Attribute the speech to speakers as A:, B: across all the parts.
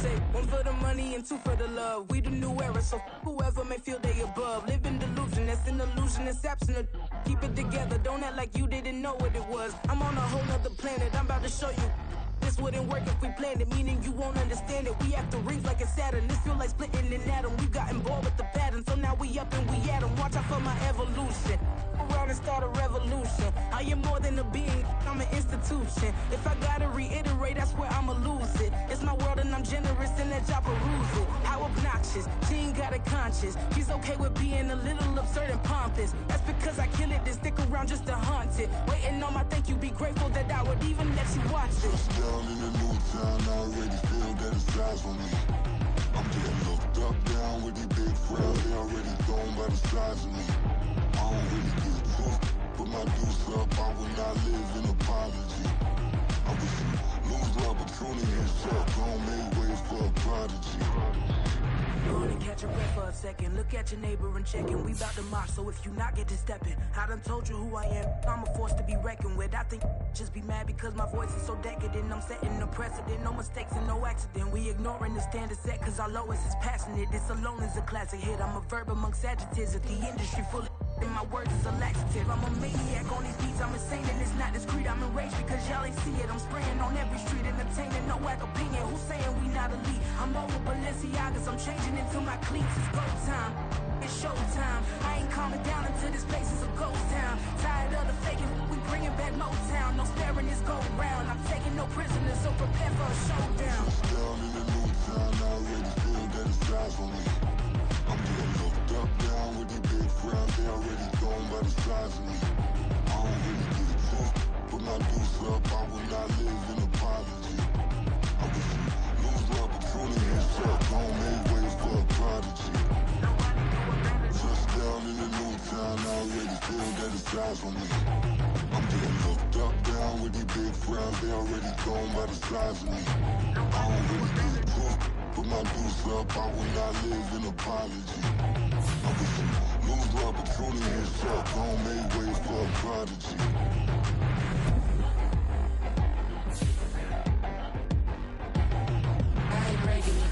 A: say one for the money and two for the love. We the new era, so whoever may feel they above. Live in delusion, that's an illusion, it's absent of. Keep it together, don't act like you didn't know what it was. I'm on a whole nother planet, I'm about to show you. This wouldn't work if we planned it, meaning you won't understand it. We have to rings like a Saturn. This feel like splitting an atom. We got involved with the pattern, so now we up and we at 'em. Watch out for my evolution. Around and start a revolution. I am more than a being, I'm an institution. If I gotta reiterate, that's where I'ma lose it. It's my world and I'm generous and that y'all peruse it. How obnoxious, she ain't got a conscience. She's okay with being a little absurd and pompous. That's because I kill it, then stick around just to haunt it. Waiting on my thank you, be grateful that I would even let you watch it.
B: Down in the new town, I already feel that it's eyes on me. I'm getting looked up, down with these big frowns. They already thrown by the size of me. I don't really get took, put my deuce up, I will not live in apology. I wish you lose the opportunity and shut, don't make ways for a prodigy.
A: Go on and catch a breath for a second. Look at your neighbor and check in. We bout to march, so if you not get to stepping. I done told you who I am. I'm a force to be reckoned with. I think just be mad because my voice is so decadent. I'm setting a precedent. No mistakes and no accident. We ignoring the standard set cause our lowest is passionate. This alone is a classic hit. I'm a verb amongst adjectives. If the industry full of and my words is a laxative. I'm a maniac on these beats. I'm insane and it's not discreet. I'm enraged because y'all ain't see it. I'm spraying on every street, entertaining, no whack opinion. Who's saying we not elite? I'm over Balenciagas. I'm changing into my cleats. It's go time. It's showtime. I ain't calming down until this place is a ghost town. Tired of the faking. We bringing back Motown. No sparing this go round. I'm taking no prisoners, so prepare for a showdown.
B: Down in the new town, I already feel that it's eyes on me. I'm getting looked up, down with these big frowns. They already thrown by the size of me. I don't really get took, put my deuce up, I will not live in apology. I wish you lose the opportunity and shut, don't make ways for a prodigy. Touchdown in the new town, I already feel that it's eyes on me. I'm getting looked up, down with these big frowns. They already thrown by the size of me. I don't really get took, put my deuce up, I will not live in apology. I wish you lose the opportunity and shut, don't make ways for a prodigy.
A: I ain't regular.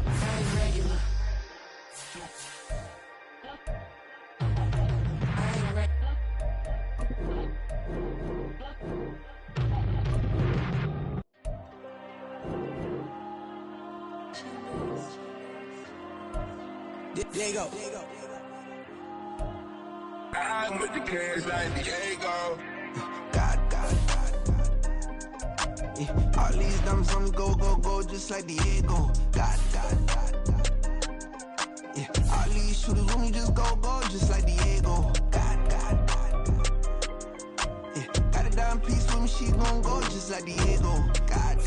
A: I ain't regular. I ain't regular. There you go.
C: I'm with the cash like Diego.
D: God. Yeah. All these diamonds on me go, just like Diego. God. Yeah. All these shooters with me just go, just like Diego. God. Yeah. Got a dime piece with me, she gon' go just like Diego. God.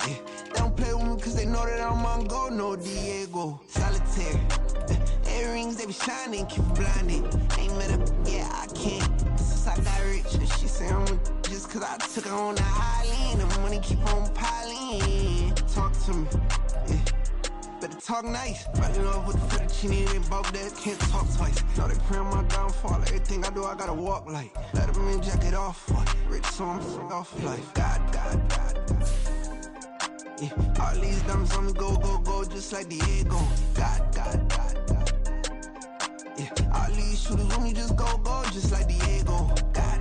D: Yeah. They don't play with me cause they know that I'm on go, no Diego. Solitaire. Earrings, they be shining, keep blinded. Ain't met up, yeah, I can't. Since I got rich, and she say I'm just cause I took her on the island. The money keep on piling. Talk to me, yeah. Better talk nice. Riding up with the fettuccine and both that can't talk twice. Know they pray on my downfall. Everything I do, I gotta walk like. Let them in, jacket off. Rich, so I'm off life. God. Yeah. All these diamonds on me go, just like Diego. God. Yeah. All these shooters with me just go, just like Diego. God.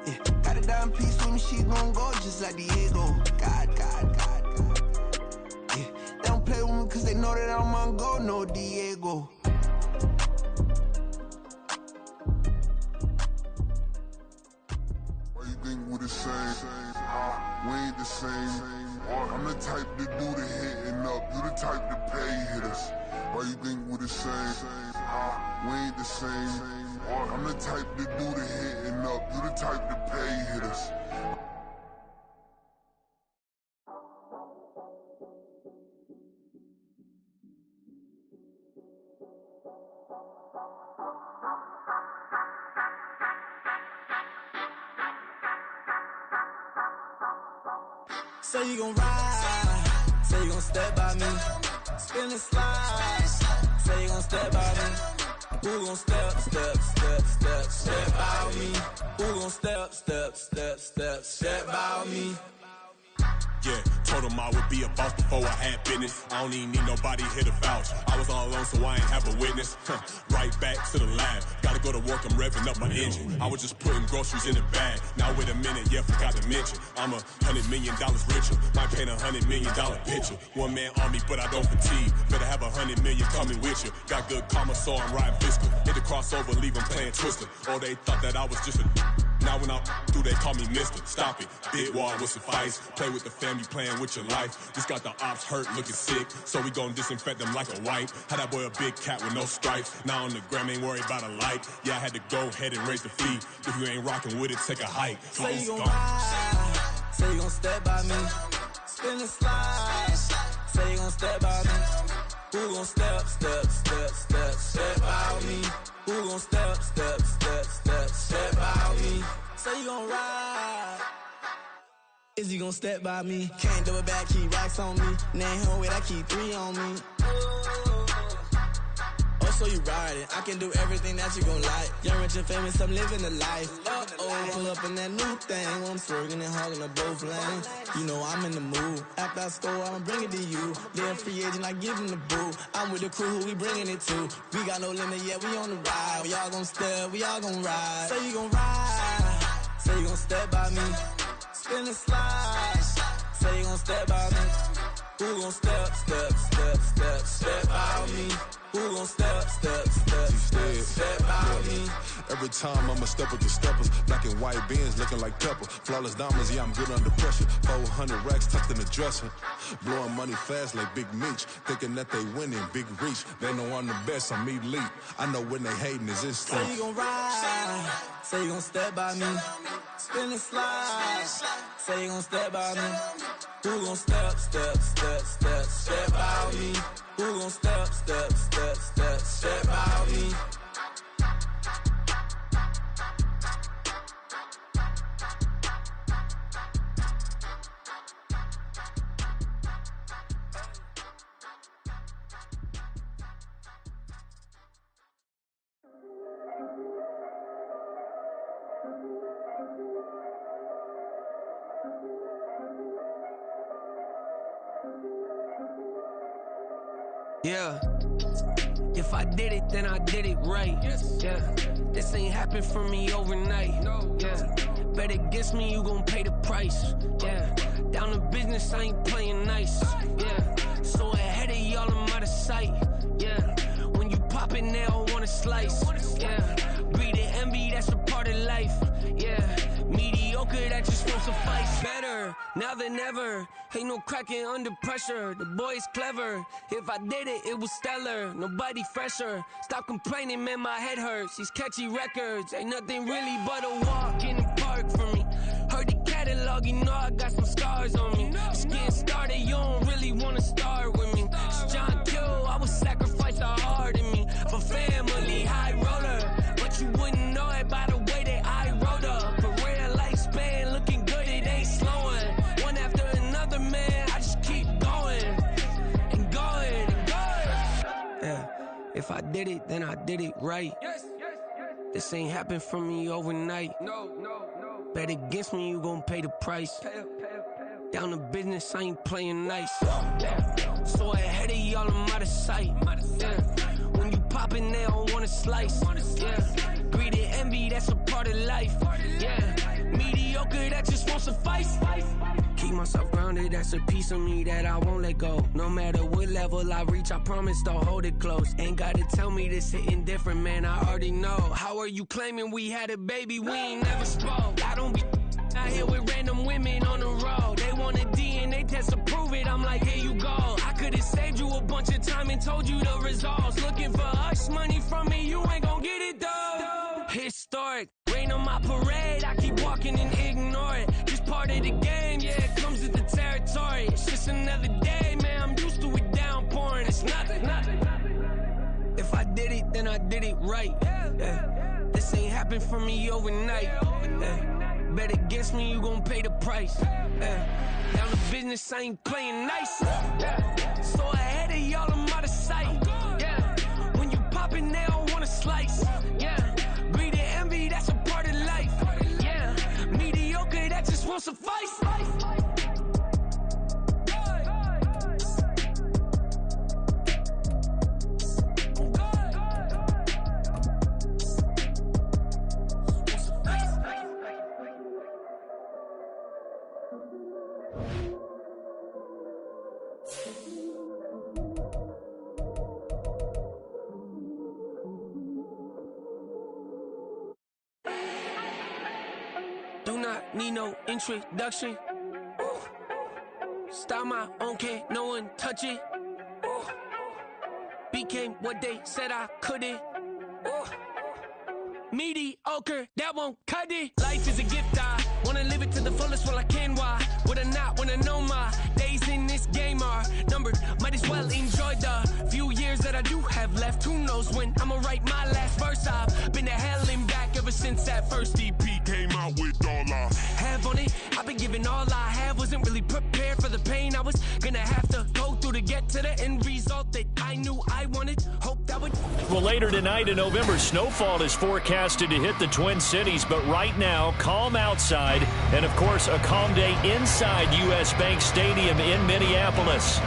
D: Yeah. Got a dime piece with me, she gon' go just like Diego. God. Yeah. They don't play with me cause they know that I'm on go, no Diego.
B: Why you think we the same? We ain't the same. I'm the type to do the hitting up, you the type to pay hitters. Why you think we the same? We ain't the same. I'm the type to do the hitting up, you the type to pay hitters.
A: Say you gon' ride, say you gon' step by me, spin and slide, say you gon' step by me, who gon' step by me, who gon' step
D: step by me.
E: Yeah, told him I would be a boss before I had business. I don't even need nobody here to vouch. I was all alone, so I ain't have a witness. Right back to the lab. Gotta go to work, I'm revving up my engine. I was just putting groceries in the bag. Now wait a minute, yeah, forgot to mention. I'm $100 million richer. Might paint $100 million picture. One man army, but I don't fatigue. Better have 100 million coming with you. Got good karma, so I'm riding fiscal. Hit the crossover, leave them playing Twister. Oh, they thought that I was just a... Now when I do, they call me Mister. Stop it. Big wall with suffice. Play with the family, playing with your life. Just got the ops hurt, looking sick. So we gon' disinfect them like a wipe. Had that boy a big cat with no stripes. Now on the gram, ain't worried about a light. Yeah, I had to go ahead and raise the fee. If you ain't rocking with it, take a hike.
D: Say you gon' ride. Say you gon' step by me. Spin and slide. Say you gon' step by me. Who gon' step by me? Who gon' step by me? Say you gon' ride. Is he gon' step by me? Can't do it back, keep racks on me. Name home with I keep 3 on me. Oh, so you riding. I can do everything that you gon' like. Young, rich, and famous, I'm living the life. Pull up in that new thing. When I'm swerving and hogging the both lanes. You know I'm in the mood. After I score, I'ma bring it to you. They're a free agent, I give him the boo. I'm with the crew, who we bringing it to. We got no limit, yeah, we on the ride. We all gon' step, we all gon' ride. Say you gon' ride. Say you gon' step by me. Spin and slide. Say you gon' step by me. Who gon' step by me? Who gon' step by me?
B: Every time I'ma step with the steppers. Black and white beans looking like pepper. Flawless diamonds, yeah, I'm good under pressure. 400 racks tucked in the dresser. Blowing money fast like Big Meech. Thinking that they winning, big reach. They know I'm the best, I'm elite. I know when they hating is instinct.
D: Say you gon' ride. Say you gon' step by me. Spin and slide. Say you gon' step by me. Who gon' step by me? Who gon' step by me?
F: Yeah, if I did it, then I did it right. Yeah, this ain't happened for me overnight. Yeah, bet against me, you gon' pay the price. Yeah, down to business, I ain't playing nice. Yeah, so ahead of y'all, I'm out of sight. Yeah, when you pop it, they don't wanna slice. Yeah, breed and envy, that's a part of life. Yeah, mediocre, that just won't suffice. Better now than ever. Ain't no cracking under pressure. The boy's clever. If I did it, it was stellar. Nobody fresher. Stop complaining, man, my head hurts. These catchy records ain't nothing really but a walk in the park for me. Heard the catalog, you know I got some scars on me. Just getting started, you don't really wanna start with me. It's John Kill, I would sacrifice the heart in me for family, high roller. But you wouldn't know it by the way that I wrote up. A rare lifespan, looking good, it ain't slowing. One after another, man, I just keep going and going and going. Yeah, if I did it, then I did it right. This ain't happened for me overnight. No. Bet against me, you gon' pay the price. Down to business, I ain't playing nice. Yeah. So ahead of y'all, I'm out of sight. Yeah. When you poppin', they don't wanna slice. Yeah. Greed and envy, that's a part of life. Yeah. Mediocre, that just won't suffice. Keep myself grounded, that's a piece of me that I won't let go. No matter what level I reach, I promise to hold it close. Ain't gotta tell me this hitting different, man, I already know. How are you claiming we had a baby, we ain't never spoke? I don't be out here with random women on the road. They want a DNA test to prove it, I'm like, here you go. I could've saved you a bunch of time and told you the results. Looking for hush money from me, you ain't gon' get it though. Historic, rain on my parade, I keep walking and ignore it. Just part of the game, yeah, it comes with the territory. It's just another day, man, I'm used to it downpouring. It's nothing. If I did it, then I did it right. Yeah. This ain't happened for me overnight. Yeah. Bet against me, you gon' pay the price. Yeah. Down to business, I ain't playing nice. Yeah. So ahead of y'all, I'm out of sight. Yeah. When you poppin', they don't wanna slice. Yeah. Greed and envy, that's a part of life. Yeah. won't suffice. Do not need no introduction. Ooh. Style my own, can't no one touch it. Ooh. Became what they said I couldn't. Ooh. Mediocre, that won't cut it. Life is a gift, I wanna live it to the fullest while I can. Why would I not wanna know my days in this game are numbered? Might as well enjoy the few years that I do have left. Who knows when I'ma write my last verse? I've been to hell and back ever since that first EP came out with all I have on it. I've been giving all I have, wasn't really prepared for the pain I was gonna have to go through to get to the end result that I knew I wanted. Hope that would.
G: Well, later tonight in November, snowfall is forecasted to hit the Twin Cities, but right now, calm outside, and of course, a calm day inside U.S. Bank Stadium in Minneapolis.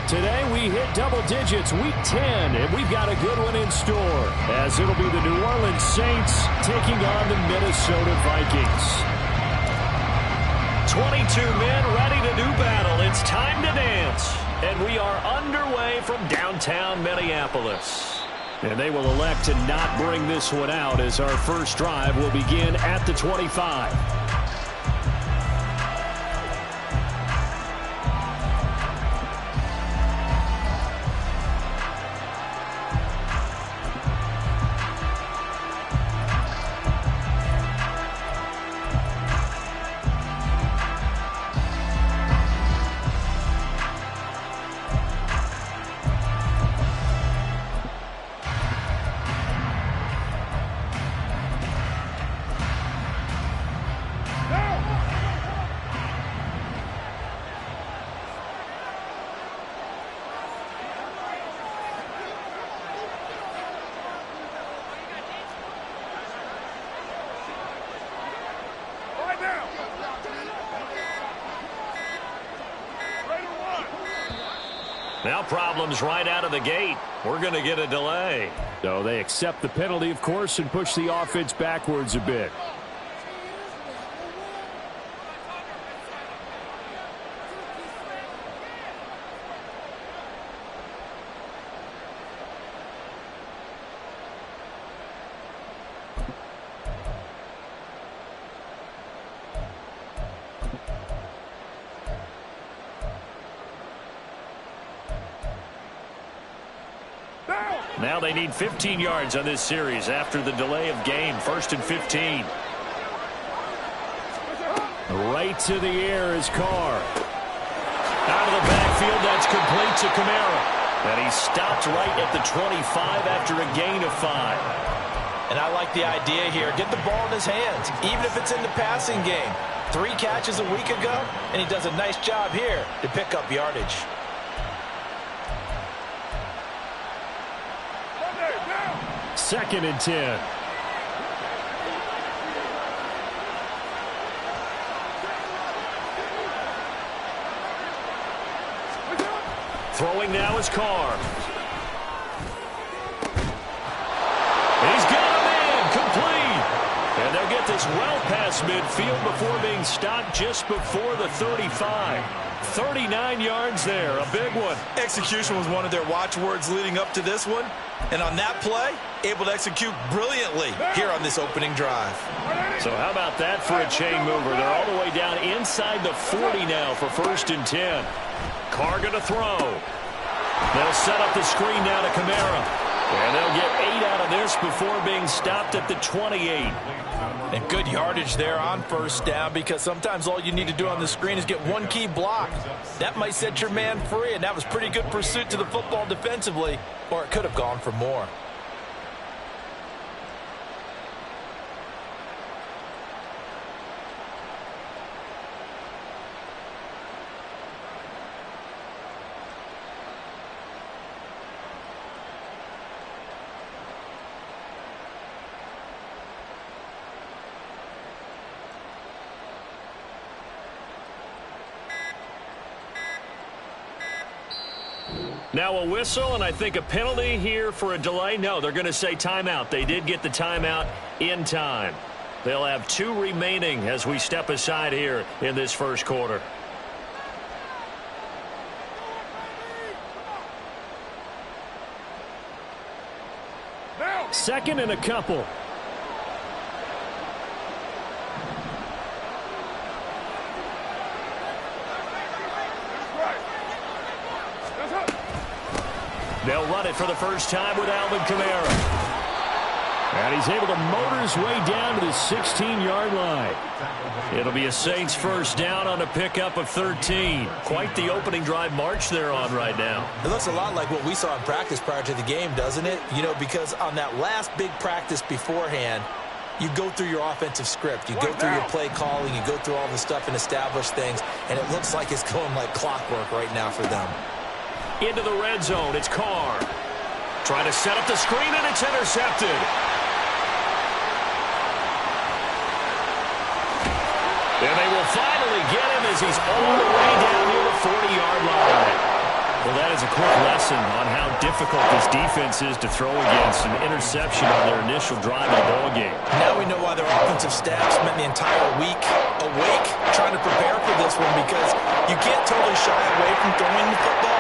G: Today, we hit double digits, week 10, and we've got a good one in store, as it'll be the New Orleans Saints taking on the Minnesota Vikings. 22 men ready to do battle. It's time to dance, and we are underway from downtown Minneapolis. And they will elect to not bring this one out, as our first drive will begin at the 25. Now problems right out of the gate. We're going to get a delay. So they accept the penalty, of course, and push the offense backwards a bit. Now they need 15 yards on this series after the delay of game. 1st and 15. Right to the air is Carr. Out of the backfield, that's complete to Kamara. And he stopped right at the 25 after a gain of 5.
H: And I like the idea here. Get the ball in his hands, even if it's in the passing game. 3 catches a week ago, and he does a nice job here to pick up yardage.
G: Second and 10. Throwing now is Carr. He's got him in, complete. And they'll get this well past midfield before being stopped just before the 35. 39 yards there, a big one.
H: Execution was one of their watchwords leading up to this one. And on that play, able to execute brilliantly here on this opening drive.
G: So how about that for a chain mover? They're all the way down inside the 40 now for 1st and 10. Carr going to throw. They'll set up the screen now to Kamara. And they'll get 8 out of this before being stopped at the 28.
H: And good yardage there on 1st down, because sometimes all you need to do on the screen is get one key block. That might set your man free, and that was pretty good pursuit to the football defensively, or it could have gone for more.
G: Now a whistle, and I think a penalty here for a delay. No, they're going to say timeout. They did get the timeout in time. They'll have 2 remaining as we step aside here in this first quarter. Second and a couple. They'll run it for the first time with Alvin Kamara. And he's able to motor his way down to the 16-yard line. It'll be a Saints first down on a pickup of 13. Quite the opening drive march they're on right now.
H: It looks a lot like what we saw in practice prior to the game, doesn't it? You know, because on that last big practice beforehand, you go through your offensive script. You go through your play calling. You go through all the stuff and establish things. And it looks like it's going like clockwork right now for them.
G: Into the red zone, it's Carr. Trying to set up the screen, and it's intercepted. And they will finally get him as he's all the way down near the 40-yard line. Well, that is a quick lesson on how difficult this defense is to throw against. An interception on their initial drive in the ballgame.
H: Now we know why their offensive staff spent the entire week awake trying to prepare for this one, because you can't totally shy away from throwing the football.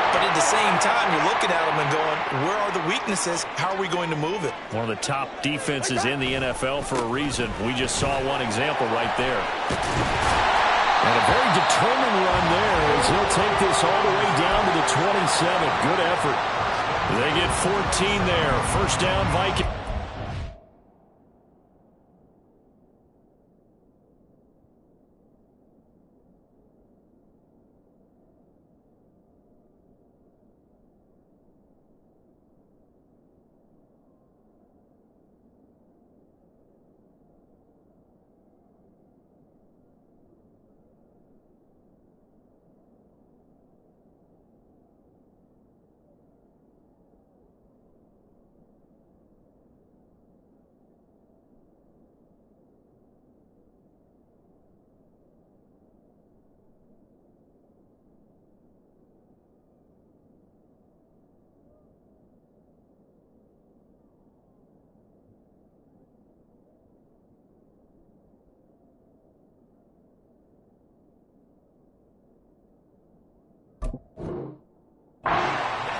H: But at the same time, you're looking at them and going, where are the weaknesses? How are we going to move it?
G: One of the top defenses in the NFL for a reason. We just saw one example right there. And a very determined run there as he'll take this all the way down to the 27. Good effort. They get 14 there. First down, Vikings.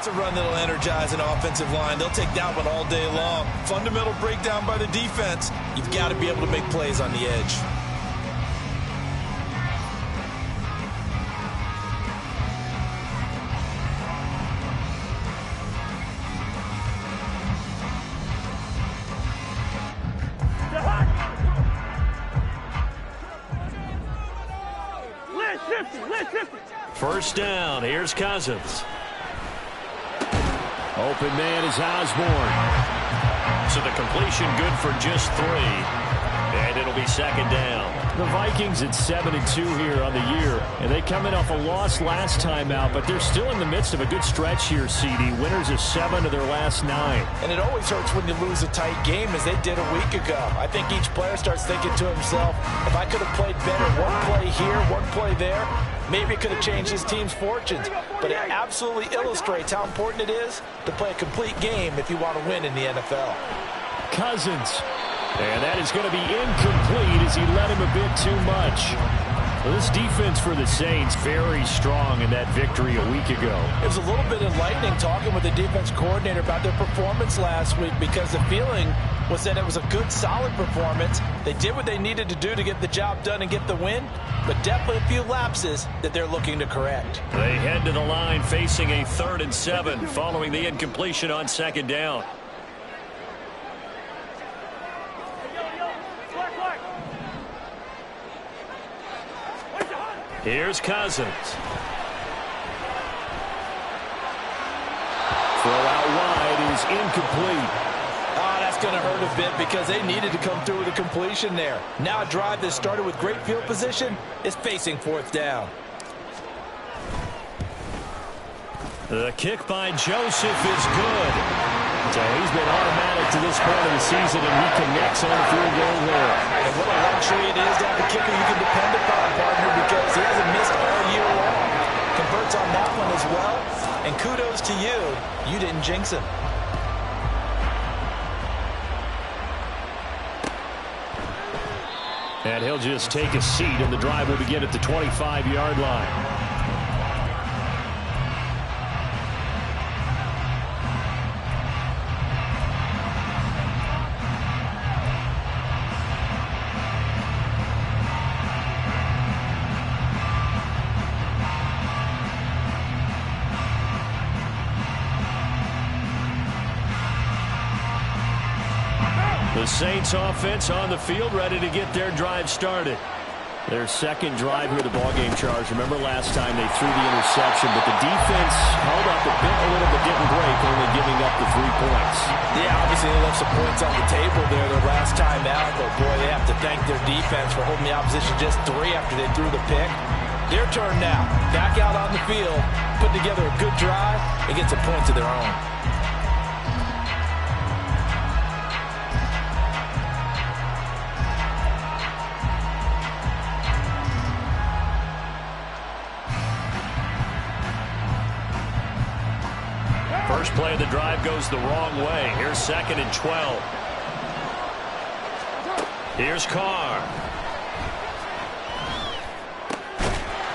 H: That's a run that'll energize an offensive line. They'll take that one all day long. Fundamental breakdown by the defense. You've got to be able to make plays on the edge.
G: First down, here's Cousins. Open man is Osborne. So the completion good for just 3. And it'll be second down. The Vikings at 7-2 here on the year. And they come in off a loss last time out, but they're still in the midst of a good stretch here, CD. Winners of 7 of their last 9.
H: And it always hurts when you lose a tight game, as they did a week ago. I think each player starts thinking to himself, if I could have played better one play here, one play there, maybe it could have changed his team's fortunes. But it absolutely illustrates how important it is to play a complete game if you want to win in the NFL.
G: Cousins. And that is going to be incomplete as he let him a bit too much. Well, this defense for the Saints, very strong in that victory a week ago.
H: It was a little bit enlightening talking with the defense coordinator about their performance last week, because the feeling was that it was a good, solid performance. They did what they needed to do to get the job done and get the win, but definitely a few lapses that they're looking to correct.
G: They head to the line facing a 3rd and 7 following the incompletion on second down. Here's Cousins. Throw out wide is incomplete.
H: That's going to hurt a bit because they needed to come through with a completion there. Now a drive that started with great field position is facing 4th down.
G: The kick by Joseph is good. So he's been automatic to this point of the season, and he connects on a field goal there.
H: And what a luxury it is to have a kicker you can depend upon, partner, because he hasn't missed all year long. Converts on that one as well, And kudos to you. You didn't jinx him.
G: And he'll just take a seat, and the drive will begin at the 25-yard line. The Saints offense on the field, ready to get their drive started. Their second drive here, the ballgame, Charles. Remember last time they threw the interception, but the defense held up a little but didn't break, only giving up the 3 points.
H: Yeah, obviously they left some points on the table there their last time out, but boy, they have to thank their defense for holding the opposition just 3 after they threw the pick. Their turn now. Back out on the field, put together a good drive, and get some points of their own.
G: First play of the drive goes the wrong way. Here's 2nd and 12. Here's Carr.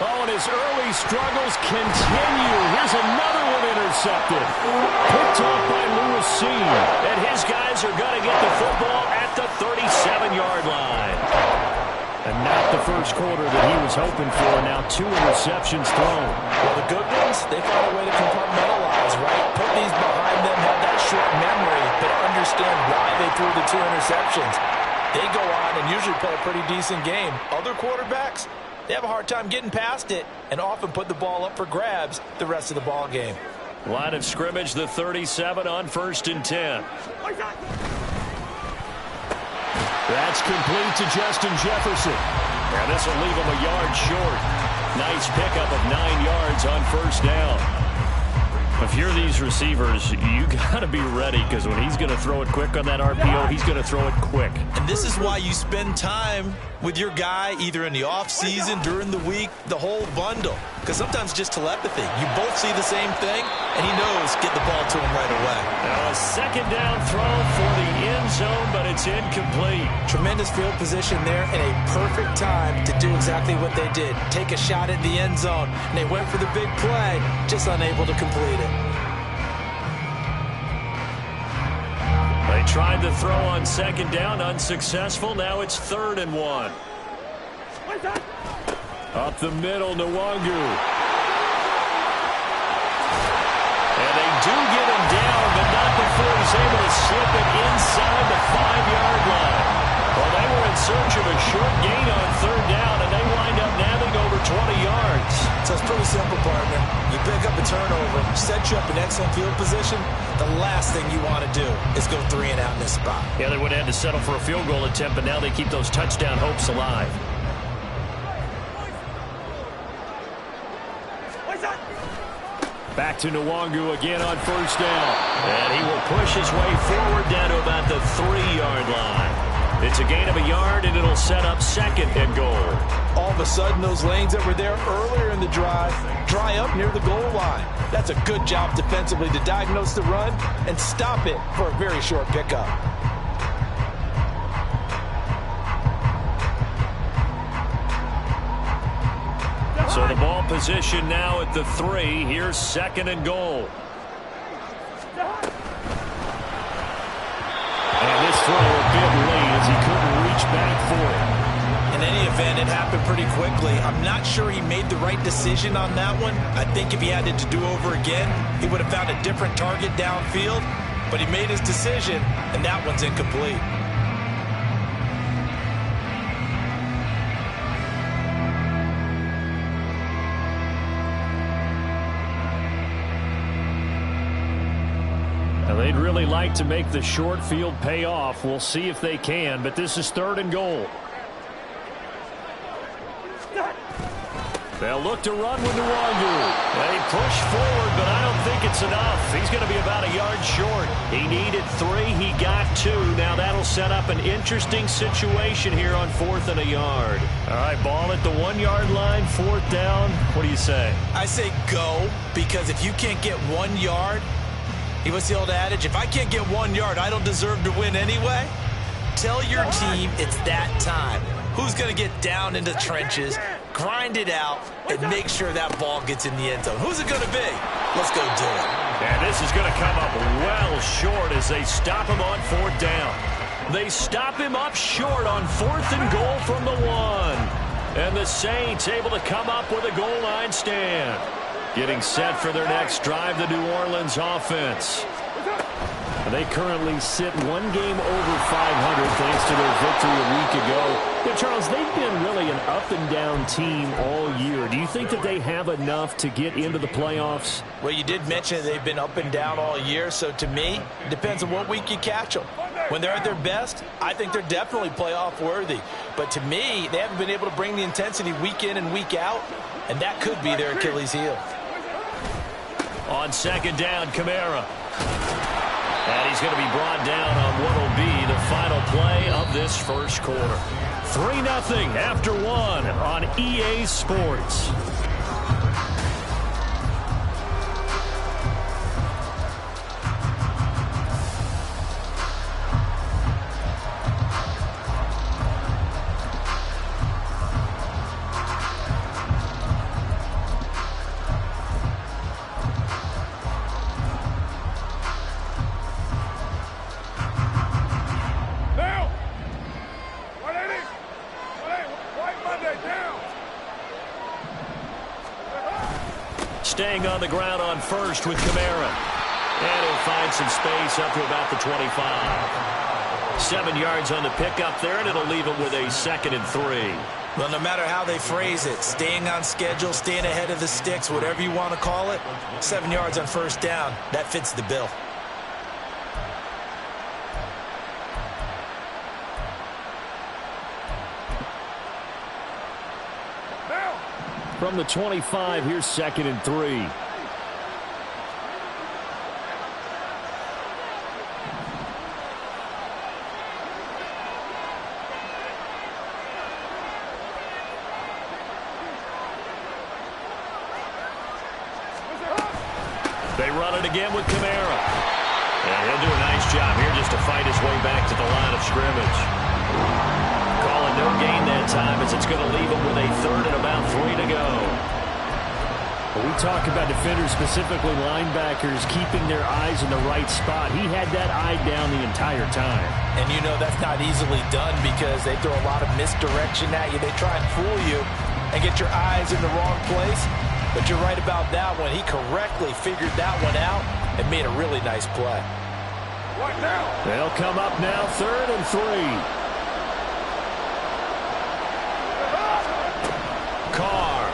G: Oh, and his early struggles continue. Here's another one intercepted. Picked off by Lewis C. And his guys are going to get the football at the 37-yard line. And not the first quarter that he was hoping for. Now 2 interceptions thrown.
H: Well, the good ones, they found a way to compartmentalize, right? Put these behind them, have that short memory, but understand why they threw the 2 interceptions. They go on and usually play a pretty decent game. Other quarterbacks, they have a hard time getting past it and often put the ball up for grabs the rest of the ball game.
G: Line of scrimmage, the 37 on 1st and 10. That's complete to Justin Jefferson. And this will leave him a yard short. Nice pickup of 9 yards on 1st down. If you're these receivers, you got to be ready, because when he's going to throw it quick on that RPO, he's going to throw it quick.
H: And this is why you spend time with your guy either in the offseason, during the week, the whole bundle. Because sometimes just telepathy. You both see the same thing, and he knows get the ball to him right away.
G: Now a 2nd down throw for the end zone, but it's incomplete.
H: Tremendous field position there and a perfect time to do exactly what they did. Take a shot at the end zone, and they went for the big play, just unable to complete it.
G: They tried to throw on 2nd down, unsuccessful. Now it's 3rd and 1. Up the middle, Nwangu. And they do get him down, but not before he's able to slip it inside the 5-yard line. Well, they were in search of a short gain on 3rd down, and they wind up nabbing over 20 yards.
H: So it's pretty simple, partner. You pick up a turnover, set you up in excellent field position. The last thing you want to do is go 3 and out in this spot.
G: Yeah, they would have had to settle for a field goal attempt, but now they keep those touchdown hopes alive. Back to Nwangu again on 1st down. And he will push his way forward down to about the 3-yard line. It's a gain of a yard, and it'll set up 2nd and goal.
H: All of a sudden, those lanes that were there earlier in the drive dry up near the goal line. That's a good job defensively to diagnose the run and stop it for a very short pickup.
G: So the ball position now at the 3. Here's 2nd and goal. And this throw a bit late as he couldn't reach back for it.
H: In any event, it happened pretty quickly. I'm not sure he made the right decision on that one. I think if he had it to do over again, he would have found a different target downfield. But he made his decision, and that one's incomplete.
G: They'd really like to make the short field pay off. We'll see if they can, but this is 3rd and goal. They'll look to run with Nwangu. They push forward, but I don't think it's enough. He's going to be about a yard short. He needed 3. He got 2. Now that'll set up an interesting situation here on 4th and a yard. All right, ball at the 1-yard line, 4th down. What do you say?
H: I say go, because if you can't get 1 yard, what's the old adage? If I can't get 1 yard, I don't deserve to win anyway. Tell your team it's that time. Who's going to get down into the trenches, grind it out, and make sure that ball gets in the end zone? Who's it going to be? Let's go do it.
G: And this is going to come up well short as they stop him on 4th down. They stop him up short on 4th and goal from the 1. And the Saints able to come up with a goal line stand. Getting set for their next drive, the New Orleans offense. They currently sit 1 game over 500 thanks to their victory a week ago. Yeah, Charles, they've been really an up-and-down team all year. Do you think that they have enough to get into the playoffs?
H: Well, you did mention they've been up and down all year, so to me, it depends on what week you catch them. When they're at their best, I think they're definitely playoff worthy. But to me, they haven't been able to bring the intensity week in and week out, and that could be their Achilles heel.
G: On 2nd down, Kamara. And he's going to be brought down on what will be the final play of this first quarter. 3-0 after 1 on EA Sports. Staying on the ground on 1st with Kamara. And he'll find some space up to about the 25. 7 yards on the pickup there, and it'll leave him with a 2nd and 3.
H: Well, no matter how they phrase it, staying on schedule, staying ahead of the sticks, whatever you want to call it, 7 yards on 1st down, that fits the bill.
G: From the 25, here's 2nd and 3. They run it again with Kamara. And he'll do a nice job here just to fight his way back to the line of scrimmage. Calling no gain that time as it's going to leave him with a 3rd and about 3 to go. When we talk about defenders, specifically linebackers, keeping their eyes in the right spot, he had that eye down the entire time.
H: And you know that's not easily done because they throw a lot of misdirection at you. They try and fool you and get your eyes in the wrong place. But you're right about that one. He correctly figured that one out and made a really nice play.
C: What now?
G: They'll come up now, 3rd and 3. Carr.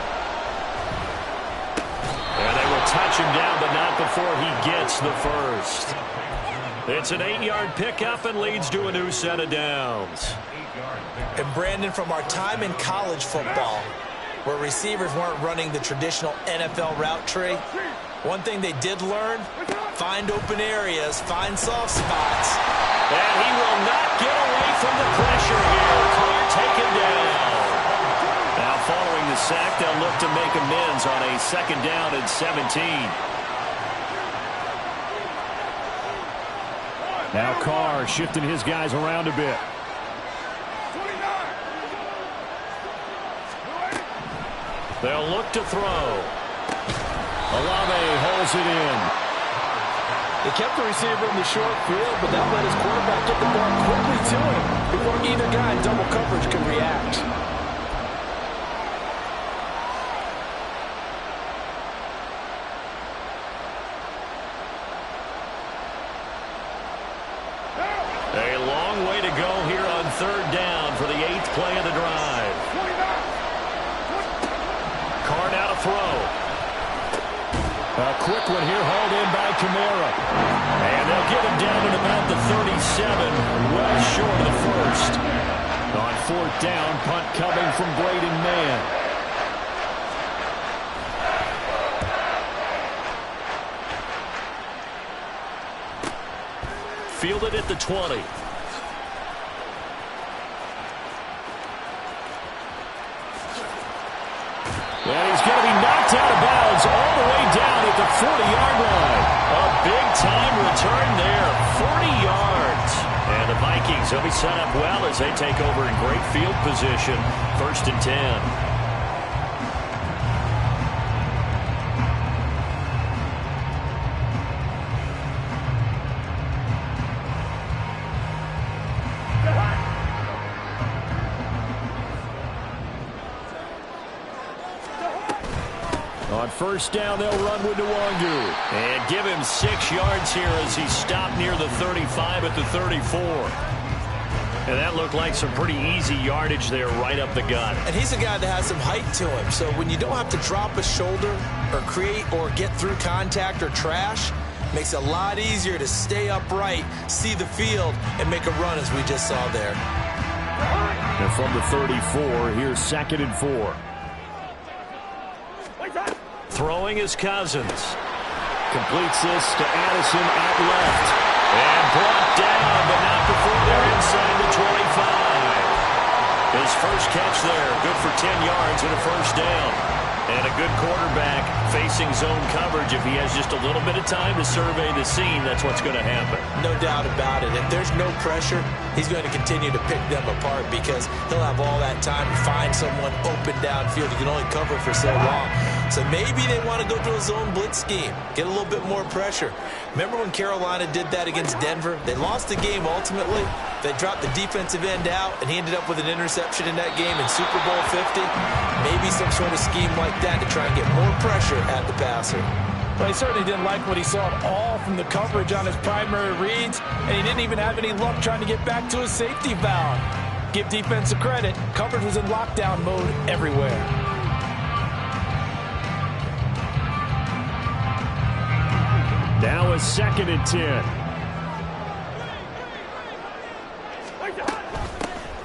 G: And they will touch him down, but not before he gets the first. It's an 8-yard pickup and leads to a new set of downs.
H: And Brandon, from our time in college football, where receivers weren't running the traditional NFL route tree, one thing they did learn, find open areas, find soft spots.
G: And he will not get away from the pressure here. Carr taken down. Now following the sack, they'll look to make amends on a 2nd down and 17. Now Carr shifting his guys around a bit. They'll look to throw. Olave holds it in.
H: They kept the receiver in the short field, but that let his quarterback get the ball quickly to him before either guy in double coverage could react.
G: A long way to go here on 3rd down for the 8th play of the drive. Carr now to throw. A quick one here, hauled in by Kamara. And they'll get him down at about the 37, well short of the first. On 4th down, punt coming from Braden Mann. fielded at the 20. And he's going to be knocked out of bounds all the way down at the 40-yard line. A big-time return there, 40 yards. And the Vikings will be set up well as they take over in great field position, 1st and 10. On 1st down, they'll run with Nwangu. And give him 6 yards here as he stopped near the 35 at the 34. And that looked like some pretty easy yardage there right up the gut.
H: And he's a guy that has some height to him. So when you don't have to drop a shoulder or create or get through contact or trash, makes it a lot easier to stay upright, see the field, and make a run as we just saw there.
G: And from the 34, here's 2nd and 4. Throwing is Cousins. Completes this to Addison out left. And brought down, but not before they're inside the 25. His first catch there, good for 10 yards and a 1st down. And a good quarterback facing zone coverage. If he has just a little bit of time to survey the scene, that's what's going to happen.
H: No doubt about it. If there's no pressure, he's going to continue to pick them apart because he'll have all that time to find someone open downfield. You can only cover for so long. So maybe they want to go to a zone blitz scheme, get a little bit more pressure. Remember when Carolina did that against Denver? They lost the game ultimately. They dropped the defensive end out, and he ended up with an interception in that game in Super Bowl 50. Maybe some sort of scheme like that to try and get more pressure at the passer.
I: Well, he certainly didn't like what he saw at all from the coverage on his primary reads, and he didn't even have any luck trying to get back to his safety valve. Give defense a credit. Coverage was in lockdown mode everywhere.
G: Now a 2nd and 10.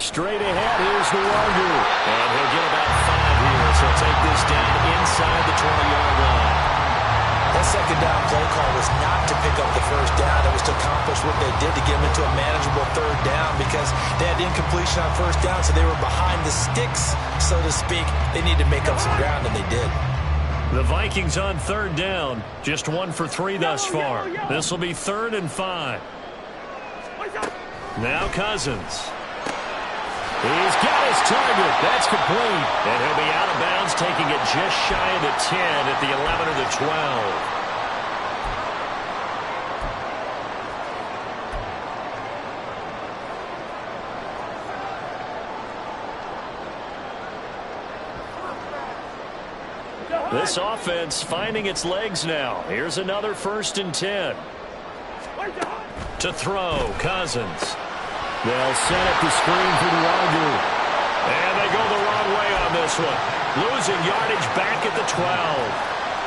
G: Straight ahead, here's Nwangu. And he'll get about 5 here, so he'll take this down inside the 20-yard line.
H: That 2nd down play call was not to pick up the 1st down. It was to accomplish what they did to get them into a manageable 3rd down because they had incompletion on 1st down, so they were behind the sticks, so to speak. They needed to make up some ground, and they did.
G: The Vikings on 3rd down, just 1 for 3 thus far. This will be 3rd and 5. Now Cousins. He's got his target. That's complete. And he'll be out of bounds, taking it just shy of the 10 at the 11 or the 12. This offense finding its legs now. Here's another 1st and 10. To throw, Cousins. They'll set up the screen for Nwangu. And they go the wrong way on this one. Losing yardage back at the 12.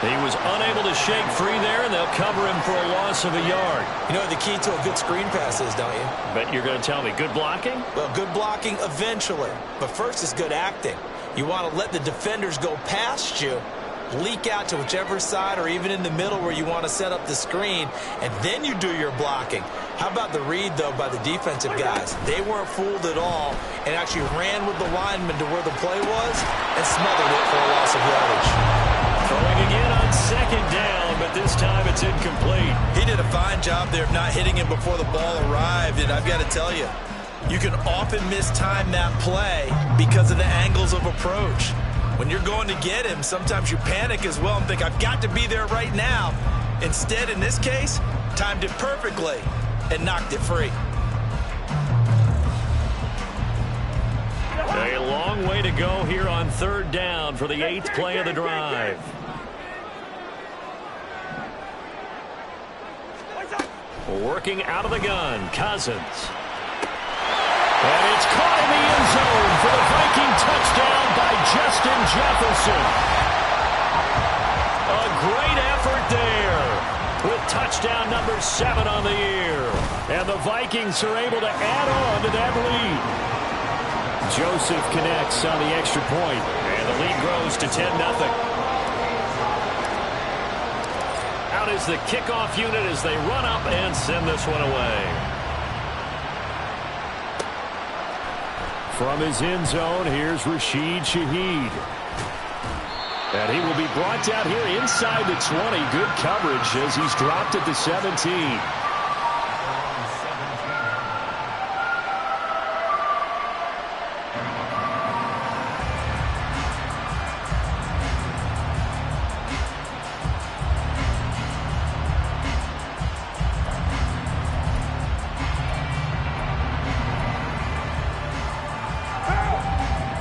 G: He was unable to shake free there, and they'll cover him for a loss of a yard.
H: You know what the key to a good screen pass is, don't you?
G: Bet you're going to tell me good blocking?
H: Well, good blocking eventually. But first is good acting. You want to let the defenders go past you, leak out to whichever side or even in the middle where you want to set up the screen, and then you do your blocking. How about the read, though, by the defensive guys? They weren't fooled at all and actually ran with the lineman to where the play was and smothered it for a loss of yardage.
G: Throwing again on 2nd down, but this time it's incomplete.
H: He did a fine job there of not hitting him before the ball arrived, and I've got to tell you, you can often mistime that play because of the angles of approach. When you're going to get him, sometimes you panic as well and think, I've got to be there right now. Instead, in this case, timed it perfectly and knocked it free.
G: A long way to go here on 3rd down for the 8th play of the drive. Working out of the gun, Cousins. And it's caught in the end zone for the Viking touchdown by Justin Jefferson. A great effort there with touchdown number 7 on the year. And the Vikings are able to add on to that lead. Joseph connects on the extra point, and the lead grows to 10-0. Out is the kickoff unit as they run up and send this one away. From his end zone, here's Rashid Shaheed. And he will be brought down here inside the 20. Good coverage as he's dropped at the 17.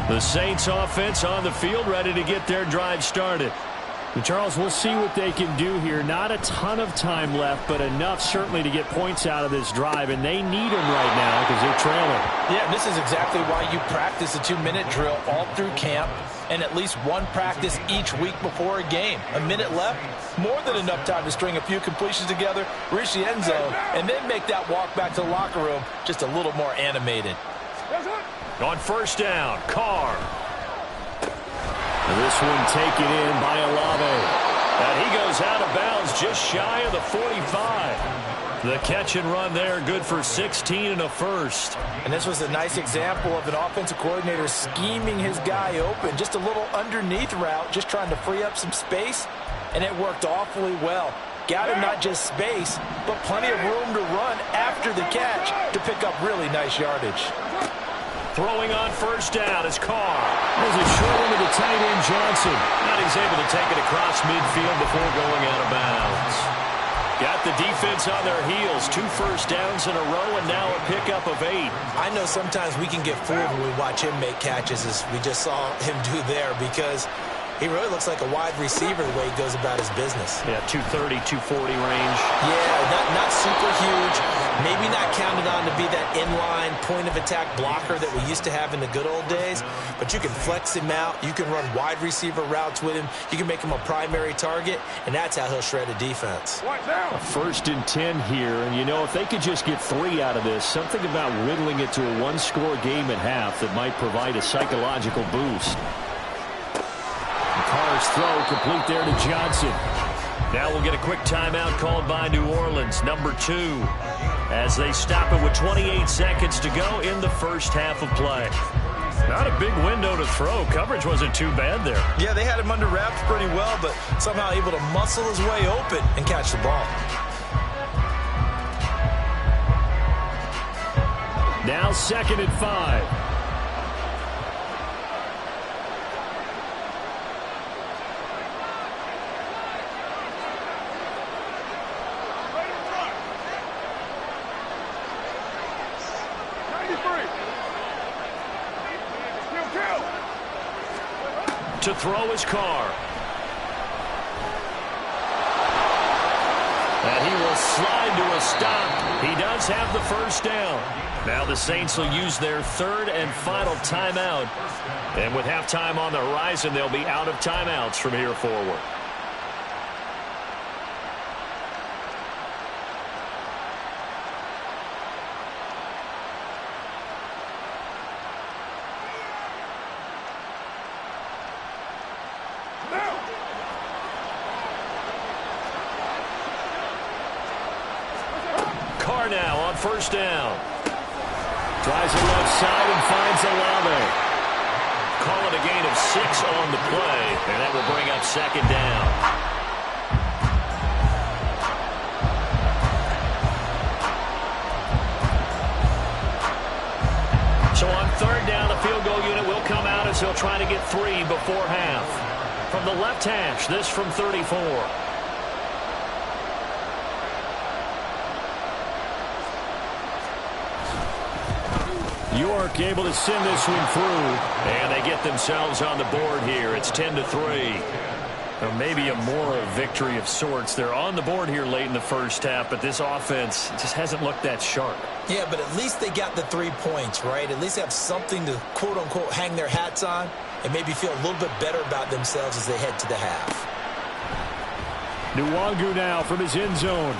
G: The Saints offense on the field, ready to get their drive started. And Charles, we'll see what they can do here. Not a ton of time left, but enough certainly to get points out of this drive, and they need them right now because they're trailing.
I: Yeah, this is exactly why you practice a 2-minute drill all through camp and at least one practice each week before a game. A minute left, more than enough time to string a few completions together, reach the end zone, and then make that walk back to the locker room just a little more animated.
G: On first down, Carr. And this one taken in by Olave. And he goes out of bounds just shy of the 45. The catch and run there, good for 16 and a first.
I: And this was a nice example of an offensive coordinator scheming his guy open. Just a little underneath route, just trying to free up some space, and it worked awfully well. Got him not just space, but plenty of room to run after the catch to pick up really nice yardage.
G: Throwing on first down is Carr. There's a short one to the tight end, Johnson. And he's able to take it across midfield before going out of bounds. Got the defense on their heels. 2 first downs in a row and now a pickup of 8.
I: I know sometimes we can get fooled when we watch him make catches, as we just saw him do there, because he really looks like a wide receiver the way he goes about his business.
G: Yeah, 230, 240 range.
I: Yeah, not super huge. Maybe not counted on to be that inline point-of-attack blocker that we used to have in the good old days. But you can flex him out. You can run wide receiver routes with him. You can make him a primary target, and that's how he'll shred a defense.
G: A 1st and 10 here. And, you know, if they could just get 3 out of this, something about whittling it to a 1-score game at half that might provide a psychological boost. Carr's throw complete there to Johnson. Now we'll get a quick timeout called by New Orleans, number 2, as they stop it with 28 seconds to go in the first half of play. Not a big window to throw. Coverage wasn't too bad there.
I: Yeah, they had him under wraps pretty well, but somehow able to muscle his way open and catch the ball.
G: Now 2nd and 5. To throw his Carr. And he will slide to a stop. He does have the first down. Now the Saints will use their 3rd and final timeout. And with halftime on the horizon, they'll be out of timeouts from here forward. Carr now on first down. Tries the left side and finds Olave. Call it a gain of 6 on the play, and that will bring up 2nd down. So on 3rd down, the field goal unit will come out as they'll try to get 3 before half. From the left hash, this from 34. York able to send this one through, and they get themselves on the board here. It's 10-3. Well, maybe a moral victory of sorts. They're on the board here late in the first half, but this offense just hasn't looked that sharp.
I: Yeah, but at least they got the 3 points, right? At least they have something to, quote-unquote, hang their hats on and maybe feel a little bit better about themselves as they head to the half.
G: Nwangu now from his end zone.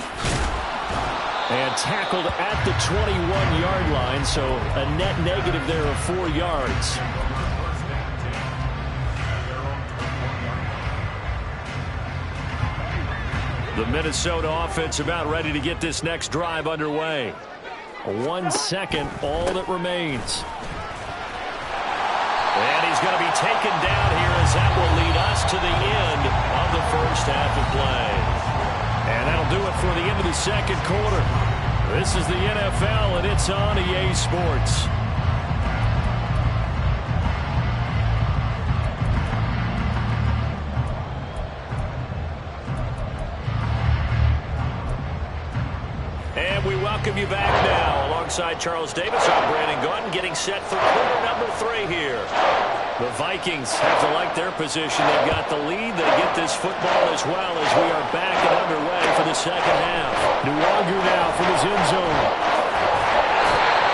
G: And tackled at the 21-yard line, so a net negative there of 4 yards. The Minnesota offense about ready to get this next drive underway. 1 second, all that remains. is going to be taken down here as that will lead us to the end of the first half of play. And that'll do it for the end of the second quarter. This is the NFL, and it's on EA Sports. And we welcome you back now. Alongside Charles Davis, I'm Brandon Gordon, getting set for quarter number 3 here. The Vikings have to like their position. They've got the lead. They get this football as well as we are back and underway for the second half. Nwangu now from his end zone.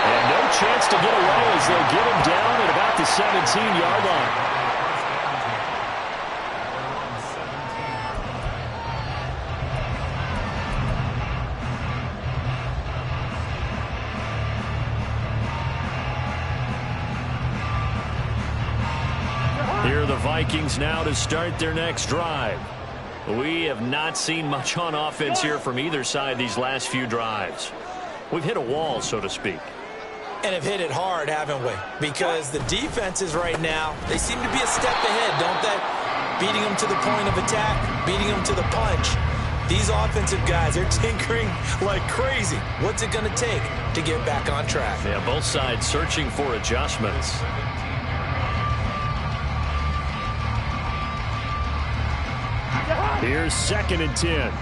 G: And no chance to get away as they'll get him down at about the 17-yard line. Here are the Vikings now to start their next drive. We have not seen much on offense here from either side these last few drives. We've hit a wall, so to speak.
I: And have hit it hard, haven't we? Because the defenses right now, they seem to be a step ahead, don't they? Beating them to the point of attack, beating them to the punch. These offensive guys are tinkering like crazy. What's it going to take to get back on track?
G: Yeah, both sides searching for adjustments. Here's 2nd and 10.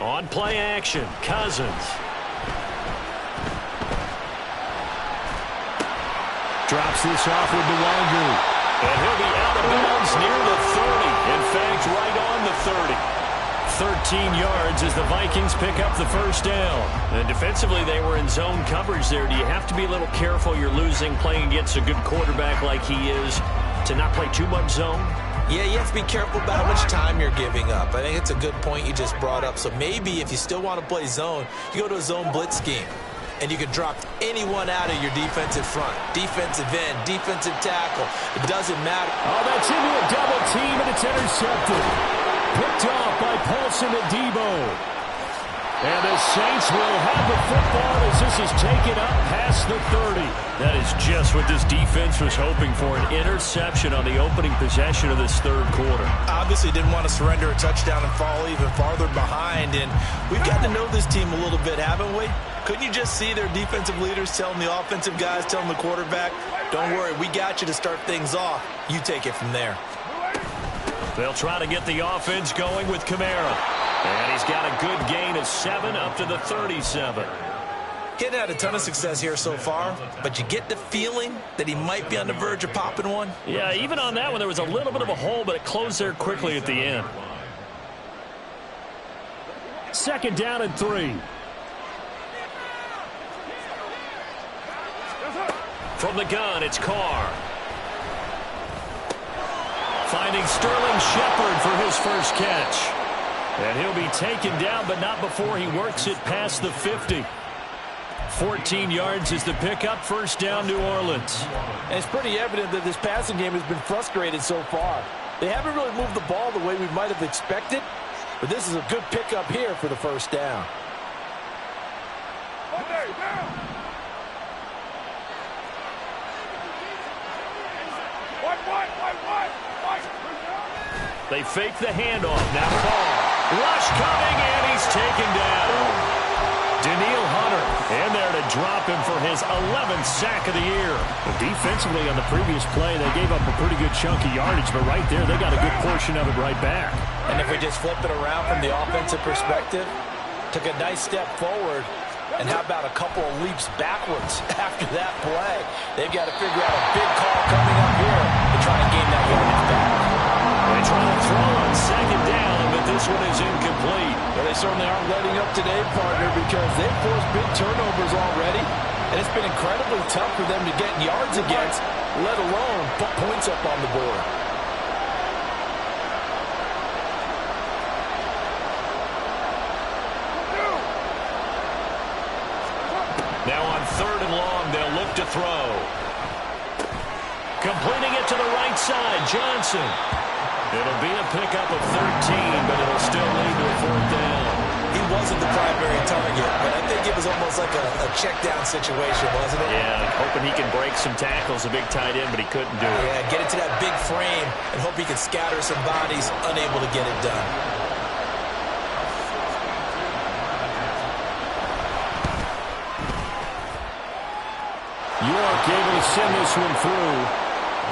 G: On play action, Cousins. Drops this off with Nwangu. And he'll be out of bounds near the 30. In fact, right on the 30. 13 yards as the Vikings pick up the first down. And defensively, they were in zone coverage there. Do you have to be a little careful? You're losing playing against a good quarterback like he is to not play too much zone?
I: Yeah, you have to be careful about how much time you're giving up. I think it's a good point you just brought up. So maybe if you still want to play zone, you go to a zone blitz scheme. And you can drop anyone out of your defensive front. Defensive end, defensive tackle. It doesn't matter.
G: Oh, that's into a double team, and it's intercepted. Picked off by Paulson and Debo. And the Saints will have the football as this is taken up past the 30. That is just what this defense was hoping for, an interception on the opening possession of this third quarter.
I: Obviously didn't want to surrender a touchdown and fall even farther behind. And we've got to know this team a little bit, haven't we? Couldn't you just see their defensive leaders telling the offensive guys, telling the quarterback, don't worry, we got you to start things off. You take it from there.
G: They'll try to get the offense going with Kamara. And he's got a good gain of 7 up to the 37.
I: He hadn't had a ton of success here so far, but you get the feeling that he might be on the verge of popping one.
G: Yeah, even on that one, there was a little bit of a hole, but it closed there quickly at the end. 2nd down and 3. From the gun, it's Carr. Finding Sterling Shepard for his first catch. And he'll be taken down, but not before he works it past the 50. 14 yards is the pickup. First down, New Orleans.
I: And it's pretty evident that this passing game has been frustrated so far. They haven't really moved the ball the way we might have expected, but this is a good pickup here for the first down.
G: They fake the handoff. Now Carr. Rush coming, and he's taken down. Daniil Hunter in there to drop him for his 11th sack of the year. But defensively on the previous play, they gave up a pretty good chunk of yardage, but right there, they got a good portion of it right back.
I: And if we just flip it around from the offensive perspective, took a nice step forward, and how about a couple of leaps backwards after that play? They've got to figure out a big call coming up here to try and gain that yardage back.
G: They try to throw on 2nd down, but this one is incomplete.
I: Well, they certainly aren't letting up today, partner, because they've forced big turnovers already, and it's been incredibly tough for them to get yards against, let alone put points up on the board.
G: Now on 3rd and long, they'll look to throw. Completing it to the right side, Johnson. It'll be a pickup of 13, but it'll still lead to a 4th down.
I: He wasn't the primary target, but I think it was almost like a check-down situation, wasn't it?
G: Yeah, hoping he can break some tackles, a big tight end, but he couldn't do it.
I: Yeah, get into that big frame and hope he can scatter some bodies, unable to get it done.
G: York able to send this one through.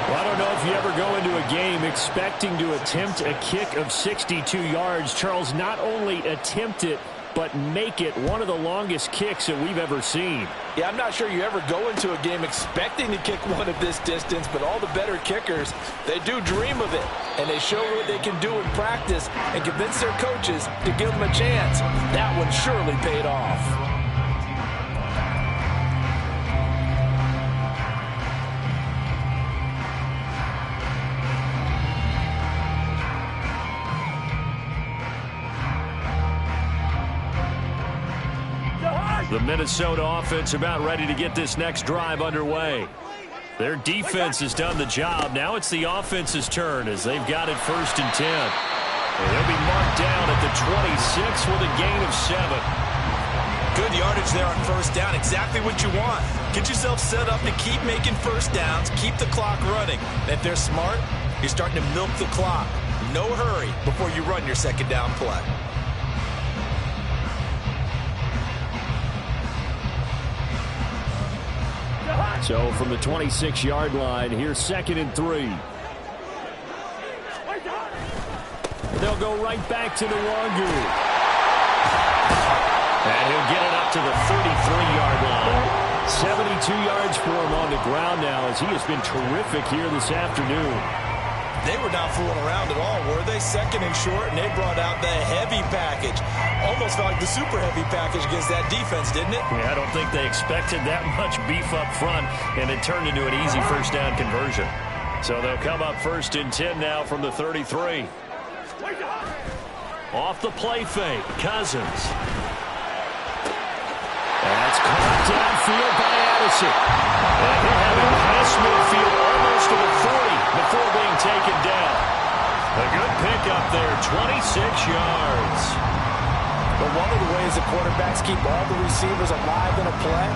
G: Well, I don't know if you ever go into a game expecting to attempt a kick of 62 yards. Charles, not only attempt it, but make it one of the longest kicks that we've ever seen.
I: Yeah, I'm not sure you ever go into a game expecting to kick one of this distance, but all the better kickers, they do dream of it, and they show what they can do in practice and convince their coaches to give them a chance. That one surely paid off.
G: The Minnesota offense about ready to get this next drive underway. Their defense has done the job. Now it's the offense's turn as they've got it 1st and 10. And they'll be marked down at the 26 with a gain of 7.
H: Good yardage there on 1st down. Exactly what you want. Get yourself set up to keep making 1st downs, keep the clock running. And if they're smart, you're starting to milk the clock. No hurry before you run your 2nd down play.
G: So from the 26-yard line, here's 2nd and 3. They'll go right back to Nwangu. And he'll get it up to the 33-yard line. 72 yards for him on the ground now as he has been terrific here this afternoon.
H: They were not fooling around at all, were they? 2nd and short, and they brought out the heavy package. Almost felt like the super heavy package against that defense, didn't it?
G: Yeah, I don't think they expected that much beef up front, and it turned into an easy 1st down conversion. So they'll come up 1st and 10 now from the 33. Off the play fake, Cousins. That's caught downfield by Addison. And he'll have it past midfield almost to the 40 before being taken down. A good pickup there, 26 yards.
I: But one of the ways the quarterbacks keep all the receivers alive in a play,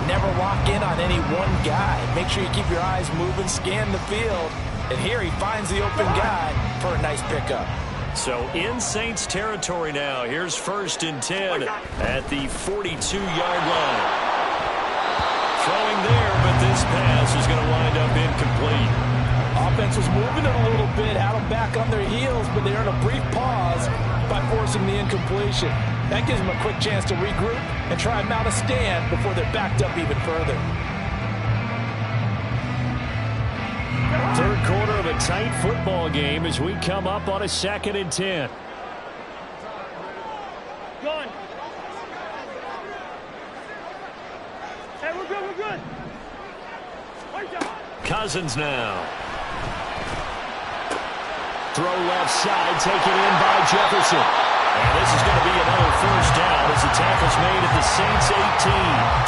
I: never lock in on any one guy. Make sure you keep your eyes moving, scan the field. And here he finds the open guy for a nice pickup.
G: So in Saints territory now. Here's 1st and 10 at the 42-yard line. Throwing there, but this pass is going to wind up incomplete.
I: Offense was moving it a little bit, had them back on their heels, but they earned a brief pause by forcing the incompletion. That gives them a quick chance to regroup and try and mount a stand before they're backed up even further.
G: 3rd quarter of a tight football game as we come up on a 2nd and 10.
J: Going. Hey, we're good, we're good.
G: Cousins now. Throw left side, taken in by Jefferson. And this is going to be another 1st down as the tackle's made at the Saints 18.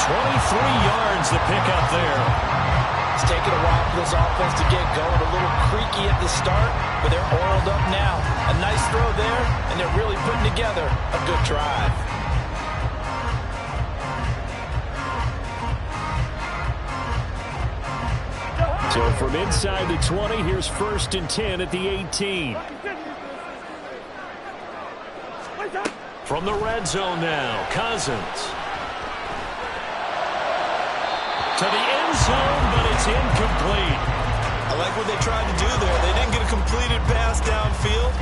G: 23 yards to pick up there.
I: It's taken a while for this offense to get going. A little creaky at the start, but they're oiled up now. A nice throw there, and they're really putting together a good drive.
G: So from inside the 20, here's 1st and 10 at the 18. From the red zone now, Cousins. To the end zone, but it's incomplete.
H: I like what they tried to do there. They didn't get a completed pass downfield,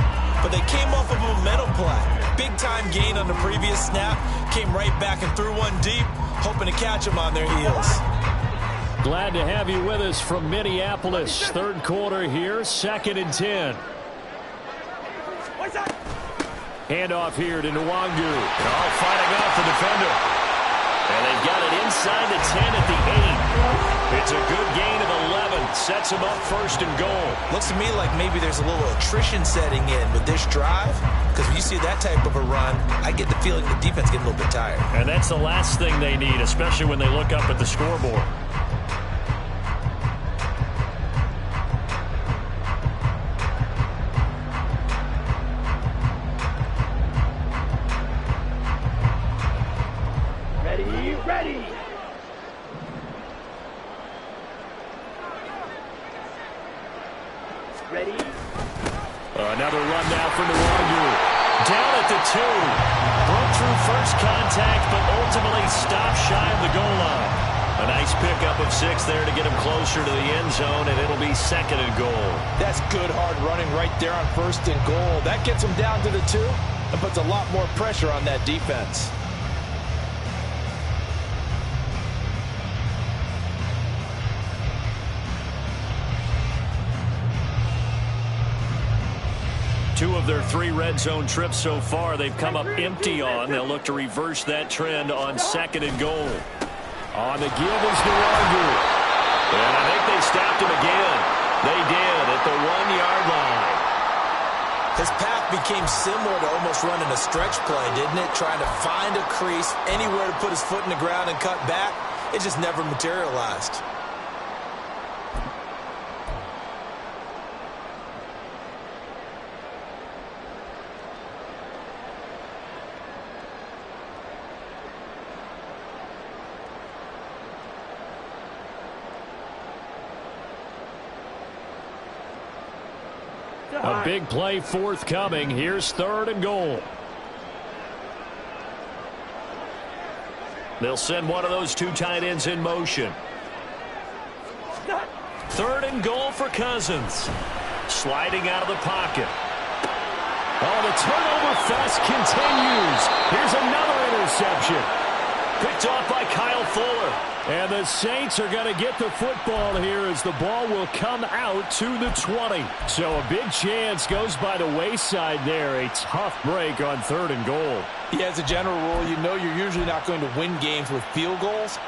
H: but they came off of a momentum play. Big-time gain on the previous snap. Came right back and threw one deep, hoping to catch them on their heels.
G: Glad to have you with us from Minneapolis. 3rd quarter here, 2nd and 10. Handoff here to Nwangu. All fighting off the defender. And they've got it inside the 10 at the 8. It's a good gain of 11. Sets them up 1st and goal.
H: Looks to me like maybe there's a little attrition setting in with this drive. Because when you see that type of a run, I get the feeling the defense getting a little bit tired.
G: And that's the last thing they need, especially when they look up at the scoreboard. Another run now for Nwangu. Down at the 2. Broke through first contact, but ultimately stopped shy of the goal line. A nice pickup of 6 there to get him closer to the end zone, and it'll be 2nd and goal.
I: That's good hard running right there on 1st and goal. That gets him down to the 2 and puts a lot more pressure on that defense.
G: Two of their 3 red zone trips so far they've come up empty on. They'll look to reverse that trend on 2nd and goal.
I: On the give is Nwangu.
G: And I think they stopped him again. They did at the 1-yard line.
H: His path became similar to almost running a stretch play, didn't it? Trying to find a crease, anywhere to put his foot in the ground and cut back. It just never materialized.
G: A big play forthcoming. Here's 3rd and goal. They'll send one of those 2 tight ends in motion. 3rd and goal for Cousins. Sliding out of the pocket. Oh, the turnover fest continues. Here's another interception. Picked off by Kyle Fuller. And the Saints are going to get the football here as the ball will come out to the 20. So a big chance goes by the wayside there. A tough break on 3rd and goal.
I: Yeah, as a general rule, you know you're usually not going to win games with field goals.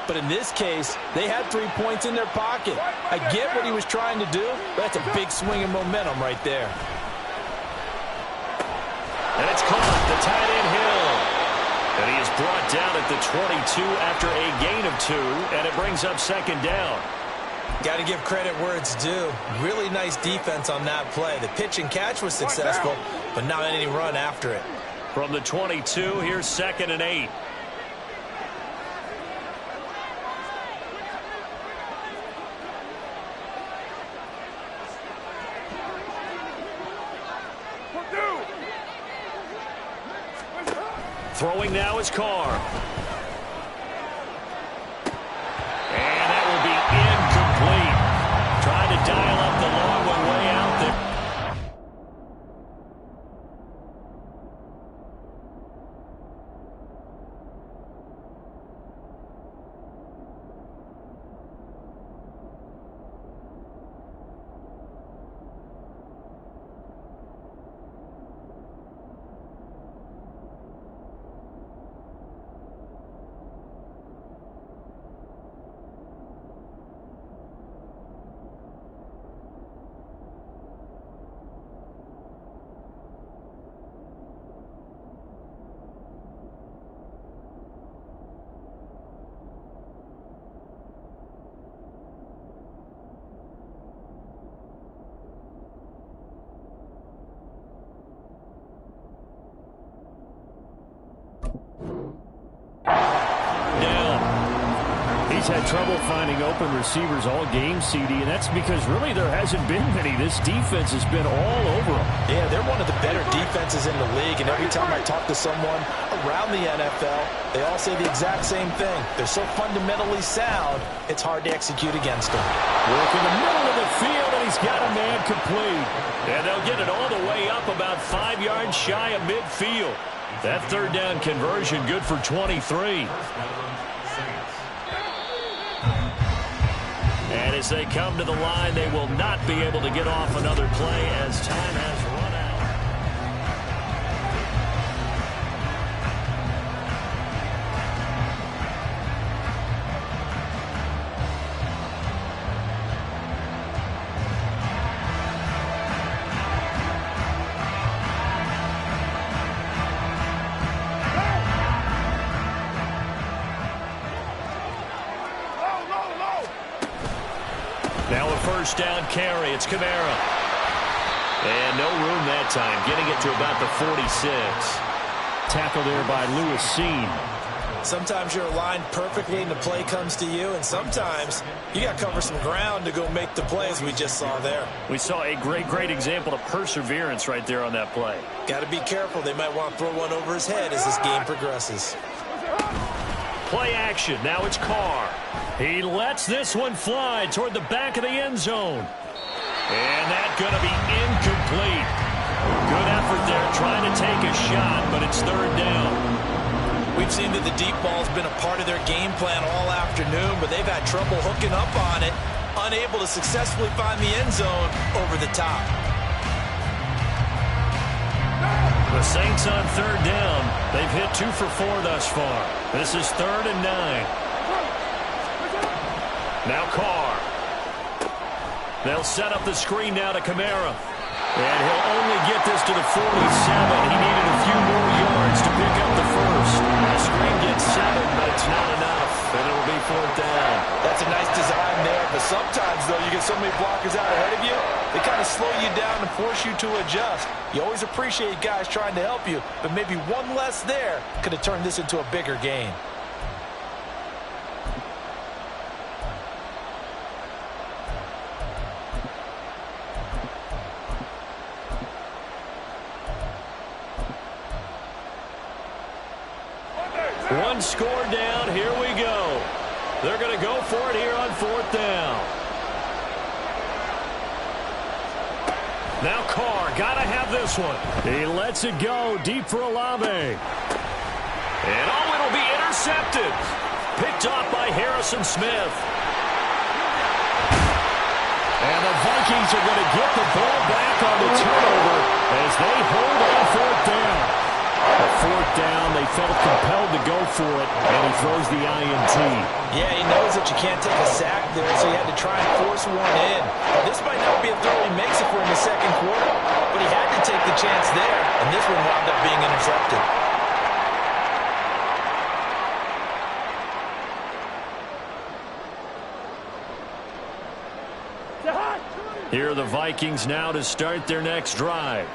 I: But in this case, they had 3 points in their pocket. I get what he was trying to do, but that's a big swing of momentum right there.
G: And it's caught. The tight end Hill. And he is brought down at the 22 after a gain of 2, and it brings up 2nd down.
H: Got to give credit where it's due. Really nice defense on that play. The pitch and catch was successful, but not any run after it.
G: From the 22, here's 2nd and 8. Throwing now is Carr. And that will be incomplete. Trying to dial up the long one way out there. He's had trouble finding open receivers all game, CD, and that's because really there hasn't been many. This defense has been all over them.
I: Yeah, they're one of the better defenses in the league, and every time I talk to someone around the NFL, they all say the exact same thing. They're so fundamentally sound, it's hard to execute against them.
G: Work in the middle of the field, and he's got a man complete. And they'll get it all the way up about 5 yards shy of midfield. That 3rd down conversion good for 23. And as they come to the line, they will not be able to get off another play as time has run out. Now a 1st down carry. It's Kamara. And no room that time, getting it to about the 46. Tackle there by Lewis Seen.
I: Sometimes you're aligned perfectly and the play comes to you, and sometimes you got to cover some ground to go make the play, as we just saw there.
G: We saw a great example of perseverance right there on that play.
I: Got to be careful. They might want to throw one over his head as this game progresses.
G: Play action. Now it's Carr. He lets this one fly toward the back of the end zone. And that's going to be incomplete. Good effort there trying to take a shot, but it's third down.
I: We've seen that the deep ball's been a part of their game plan all afternoon, but they've had trouble hooking up on it, unable to successfully find the end zone over the top.
G: The Saints on third down. They've hit 2 for 4 thus far. This is 3rd and 9. Now Carr. They'll set up the screen now to Kamara. And he'll only get this to the 47. He needed a few more yards to pick up the first. The screen gets 7, but it's not enough. And it'll be 4th down.
I: That's a nice design there. But sometimes, though, you get so many blockers out ahead of you, they kind of slow you down and force you to adjust. You always appreciate guys trying to help you, but maybe one less there could have turned this into a bigger game.
G: One score down. Here we go. They're going to go for it here on 4th down. Now Carr, got to have this one. He lets it go deep for Olave. And it'll be intercepted. Picked off by Harrison Smith. And the Vikings are going to get the ball back on the turnover as they hold on 4th down. At 4th down, they felt compelled to go for it, and he throws the INT.
I: Yeah, he knows that you can't take a sack there, so he had to try and force one in. This might not be a throw he makes it for in the second quarter, but he had to take the chance there, and this one wound up being intercepted.
G: Here are the Vikings now to start their next drive.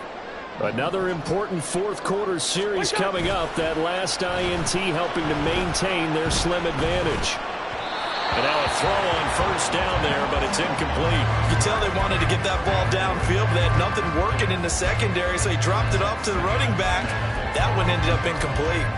G: Another important 4th quarter series coming up. That last INT helping to maintain their slim advantage. And now a throw on 1st down there, but it's incomplete.
I: You can tell they wanted to get that ball downfield, but they had nothing working in the secondary, so he dropped it off to the running back. That one ended up incomplete.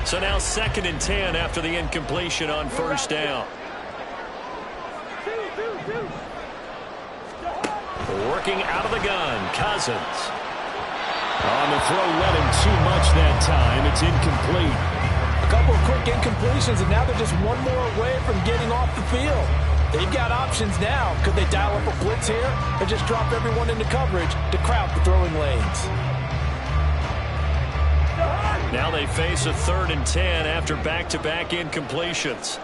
G: So now 2nd and 10 after the incompletion on 1st down. Working out of the gun, Cousins. On the throw, let him too much that time. It's incomplete.
I: A couple of quick incompletions, and now they're just one more away from getting off the field. They've got options now. Could they dial up a blitz here or just drop everyone into coverage to crowd the throwing lanes?
G: Now they face a 3rd and 10 after back-to-back incompletions.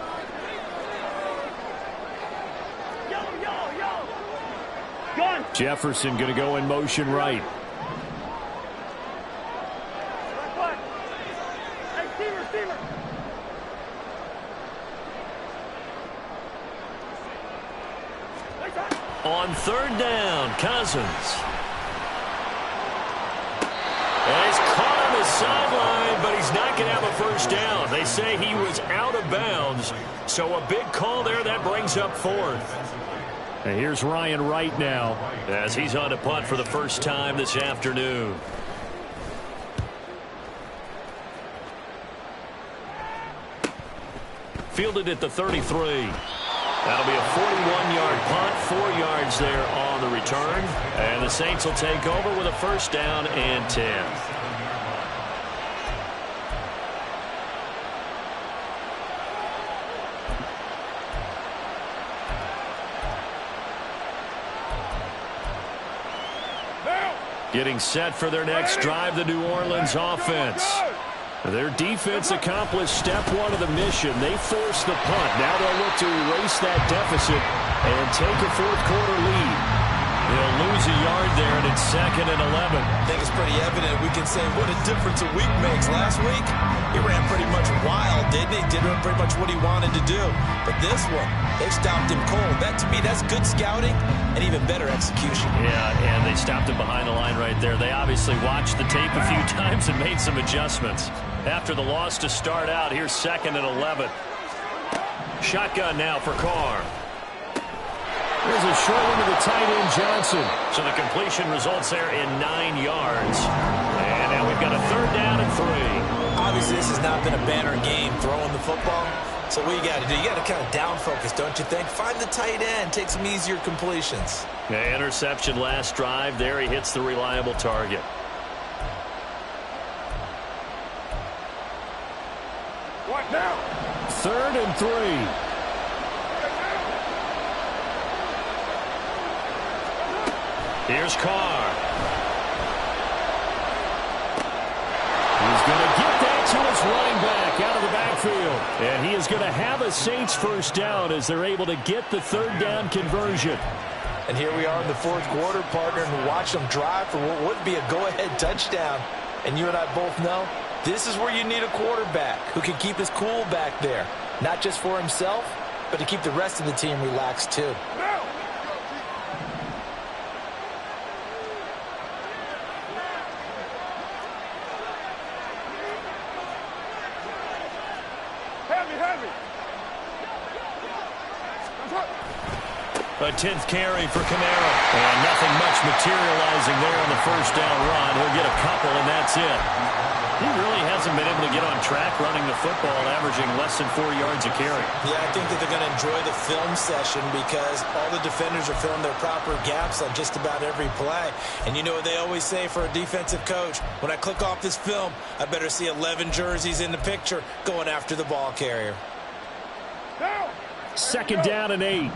G: Jefferson going to go in motion right. On 3rd down, Cousins. And he's caught on the sideline, but he's not going to have a 1st down. They say he was out of bounds, so a big call there that brings up 4th. And here's Ryan Wright now as he's on to punt for the first time this afternoon. Fielded at the 33. That'll be a 41-yard punt, 4 yards there on the return. And the Saints will take over with a 1st down and 10. Getting set for their next drive, the New Orleans offense. Their defense accomplished step 1 of the mission. They forced the punt. Now they'll look to erase that deficit and take a 4th quarter lead. He'll lose a yard there, and it's 2nd and 11.
H: I think it's pretty evident. We can say what a difference a week makes. Last week, he ran pretty much wild, didn't he? Did pretty much what he wanted to do. But this one, they stopped him cold. That, to me, that's good scouting and even better execution.
G: Yeah, and they stopped him behind the line right there. They obviously watched the tape a few times and made some adjustments. After the loss to start out, here's 2nd and 11. Shotgun now for Carr.
C: There's a short one to the tight end, Johnson.
G: So the completion results there in 9 yards. And now we've got a 3rd down and 3.
H: Obviously, this has not been a banner game throwing the football. So what you got to do, you got to kind of down focus, don't you think? Find the tight end, take some easier completions.
G: The interception last drive. There he hits the reliable target.
C: What now?
G: 3rd and 3. Here's Carr. He's going to get that to his running back out of the backfield. And he is going to have a Saints 1st down as they're able to get the 3rd down conversion.
H: And here we are in the 4th quarter, partner, and watch them drive for what would be a go-ahead touchdown. And you and I both know this is where you need a quarterback who can keep his cool back there. Not just for himself, but to keep the rest of the team relaxed too.
G: A 10th carry for Kamara. And nothing much materializing there on the 1st down run. He'll get a couple, and that's it. He really hasn't been able to get on track running the football, averaging less than 4 yards a carry.
H: Yeah, I think that they're going to enjoy the film session because all the defenders are filling their proper gaps on just about every play. And you know what they always say for a defensive coach? When I click off this film, I better see 11 jerseys in the picture going after the ball carrier.
G: 2nd down and 8.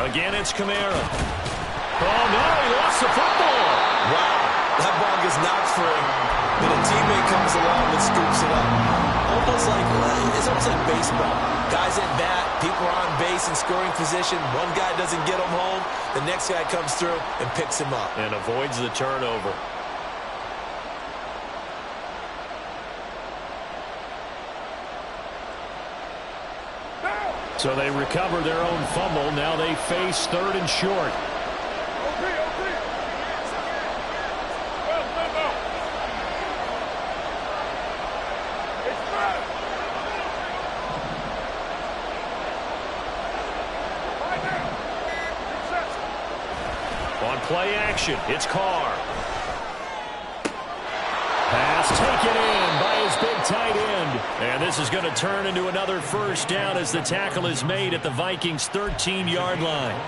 G: Again, it's Kamara. Oh, no, he lost the football.
H: Wow, that ball gets knocked free. Then a teammate comes along and scoops it up. It's almost like baseball. Guys at bat, people are on base in scoring position. One guy doesn't get him home. The next guy comes through and picks him up.
G: And avoids the turnover. So they recover their own fumble. Now they face 3rd and short. On play action, it's Carr. Pass taken in by his big tight end. And this is going to turn into another 1st down as the tackle is made at the Vikings' 13-yard line.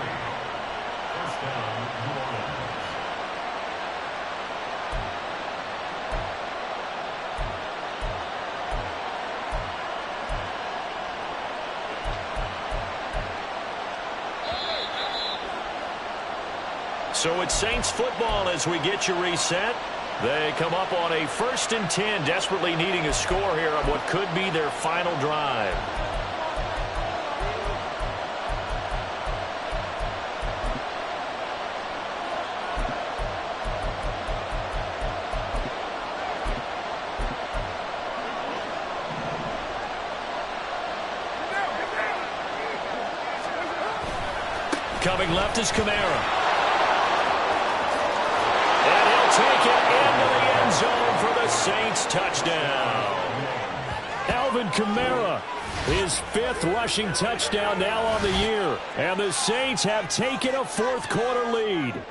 G: So it's Saints football as we get you reset. They come up on a 1st and 10, desperately needing a score here on what could be their final drive. Coming left is Kamara. Take it into the end zone for the Saints touchdown. Alvin Kamara, his 5th rushing touchdown now on the year. And the Saints have taken a 4th quarter lead.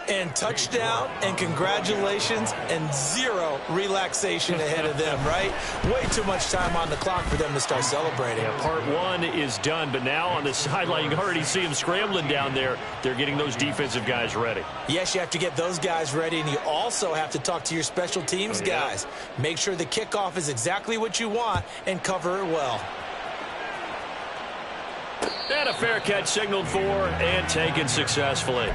H: And touchdown and congratulations and 0 relaxation ahead of them, right? Way too much time on the clock for them to start celebrating.
G: Yeah, part 1 is done, but now on the sideline, you can already see them scrambling down there. They're getting those defensive guys ready.
H: Yes, you have to get those guys ready, and you also have to talk to your special teams guys. Make sure the kickoff is exactly what you want and cover it well.
G: And a fair catch signaled for and taken successfully.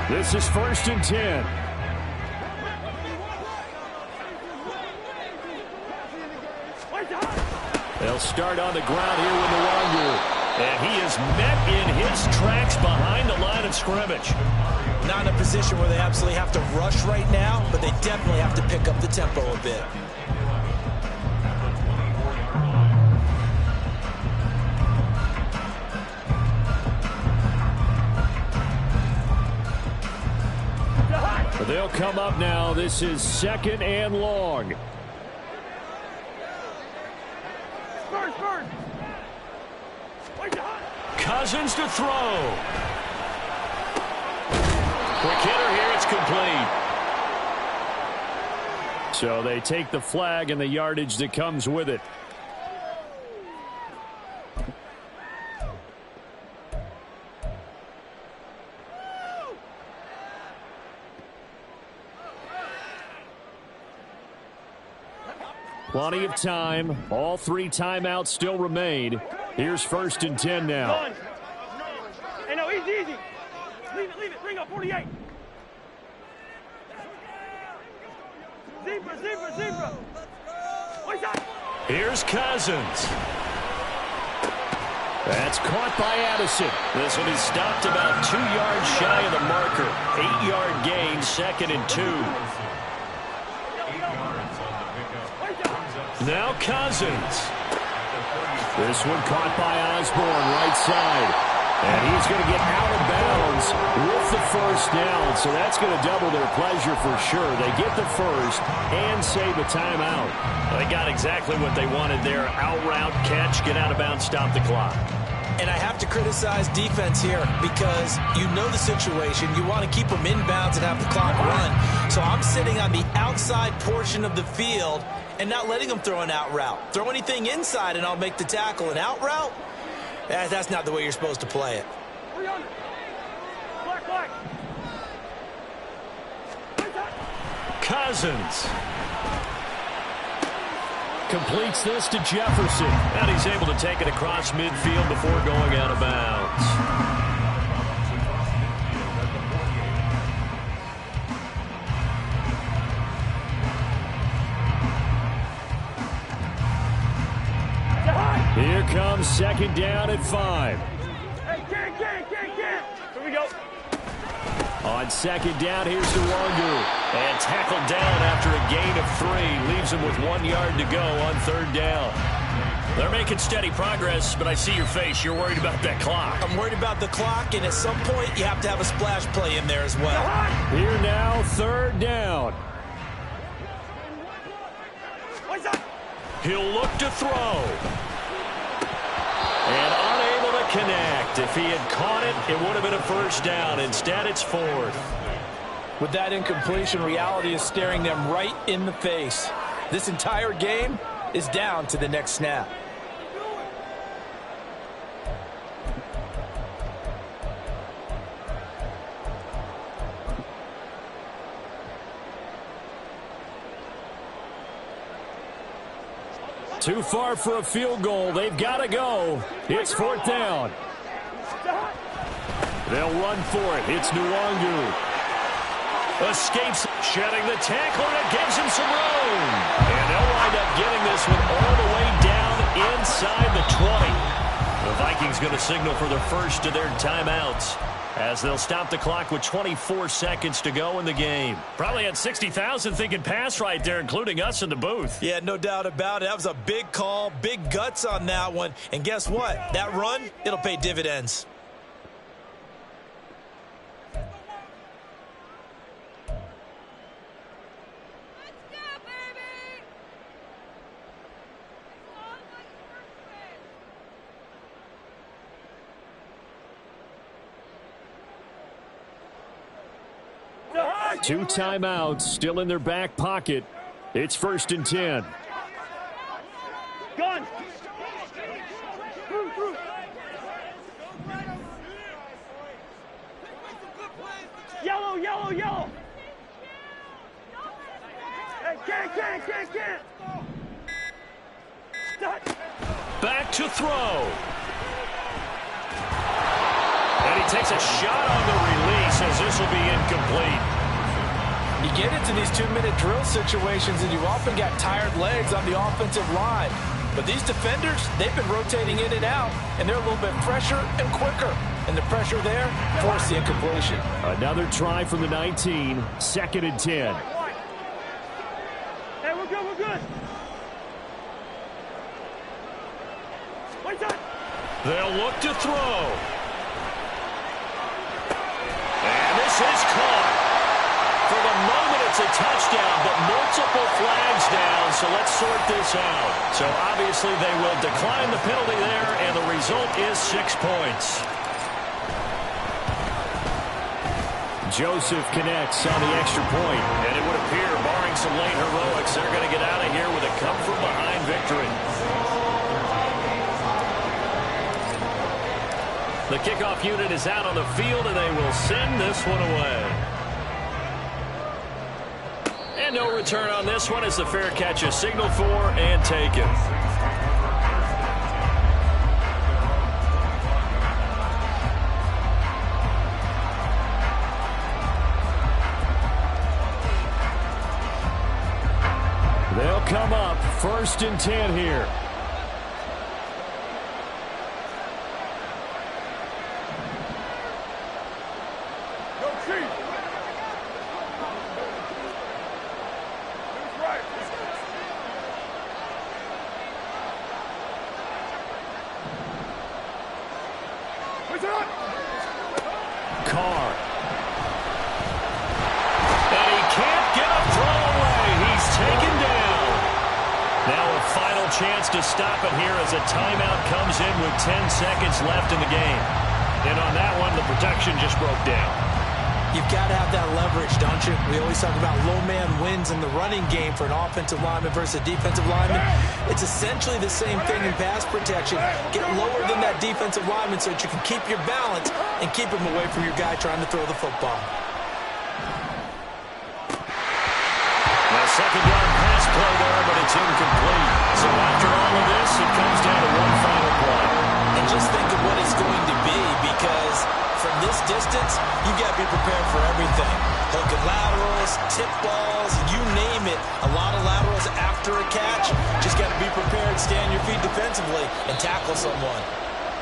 G: This is 1st and 10. They'll start on the ground here with Nwangu. And he is met in his tracks behind the line of scrimmage.
I: Not in a position where they absolutely have to rush right now, but they definitely have to pick up the tempo a bit.
G: They'll come up now. This is 2nd and long. Cousins to throw. Quick hitter here. It's complete. So they take the flag and the yardage that comes with it. Plenty of time. All 3 timeouts still remain. Here's 1st and 10 now.
J: Hey, no, easy. Leave it. Bring up 48. Zebra.
G: Here's Cousins. That's caught by Addison. This one is stopped about 2 yards shy of the marker. 8-yard gain, 2nd and 2. Now Cousins. This one caught by Osborne, right side. And he's going to get out of bounds with the 1st down. So that's going to double their pleasure for sure. They get the 1st and save a timeout. They got exactly what they wanted there. Out route, catch, get out of bounds, stop the clock.
I: And I have to criticize defense here because you know the situation. You want to keep them inbounds and have the clock run. So I'm sitting on the outside portion of the field and not letting them throw an out route. Throw anything inside and I'll make the tackle. An out route? That's not the way you're supposed to play it.
G: Cousins completes this to Jefferson. And he's able to take it across midfield before going out of bounds. Here comes 2nd down at 5.
J: Hey, get. Here we go.
G: On 2nd down, here's Nwangu. And tackled down after a gain of 3. Leaves him with 1 yard to go on 3rd down. They're making steady progress, but I see your face. You're worried about that clock.
I: I'm worried about the clock, and at some point, you have to have a splash play in there as well.
G: Here now, 3rd down. He'll look to throw. And unable to connect. If he had caught it, it would have been a 1st down. Instead, it's 4th.
I: With that incompletion, reality is staring them right in the face. This entire game is down to the next snap.
G: Too far for a field goal. They've got to go. It's 4th down. They'll run for it. It's Nwangu. Escapes, shedding the tackle, and it gives him some room. And they'll wind up getting this one all the way down inside the 20. The Vikings going to signal for the first of their timeouts as they'll stop the clock with 24 seconds to go in the game. Probably had 60,000 thinking pass right there, including us in the booth.
I: Yeah, no doubt about it. That was a big call, big guts on that one. And guess what? That run, it'll pay dividends.
G: Two timeouts still in their back pocket. It's 1st and 10.
J: Gun! Through! Yellow! Hey, can't! Stop!
G: Back to throw. And he takes a shot on the release as this will be incomplete.
I: You get into these 2-minute drill situations and you often got tired legs on the offensive line. But these defenders, they've been rotating in and out, and they're a little bit fresher and quicker. And the pressure there forced the incompletion.
G: Another try from the 19, 2nd and 10.
J: Hey, we're good. Wait time.
G: They'll look to throw. And this is caught. For the moment, it's a touchdown, but multiple flags down, so let's sort this out. So obviously they will decline the penalty there, and the result is 6 points. Joseph connects on the extra point, and it would appear, barring some late heroics, they're going to get out of here with a come-from-behind victory. The kickoff unit is out on the field, and they will send this one away. And no return on this one as the fair catch is signaled for and taken. They'll come up 1st and 10 here. Carr. And he can't get a throw away. He's taken down. Now a final chance to stop it here as a timeout comes in with 10 seconds left in the game. And on that one, the protection just broke down.
I: You've got to have that leverage, don't you? We always talk about low man wins in the running game for an offensive lineman versus a defensive lineman. It's essentially the same thing in pass protection. Get lower than that defensive lineman so that you can keep your balance and keep him away from your guy trying to throw the football.
G: A second-yard pass play there, but it's incomplete. So after all of this, it comes down to one final play.
I: And just think of what it's going to be, because from this distance, you've got to be prepared for everything. Hook and laterals, tip balls, you name it. A lot of laterals after a catch. Just got to be prepared, stand your feet defensively, and tackle someone.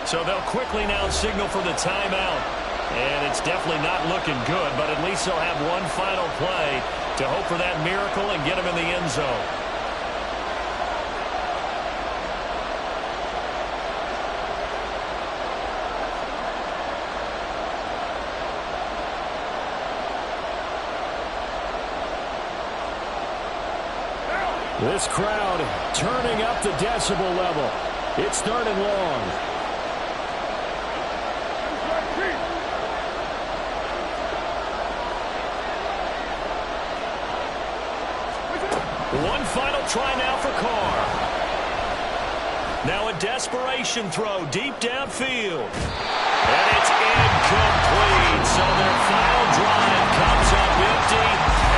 G: So they'll quickly now signal for the timeout. And it's definitely not looking good, but at least they'll have one final play to hope for that miracle and get them in the end zone. This crowd turning up the decibel level. It's 3rd and long. One final try now for Carr. Now a desperation throw deep downfield. And it's incomplete. So their final drive comes up empty.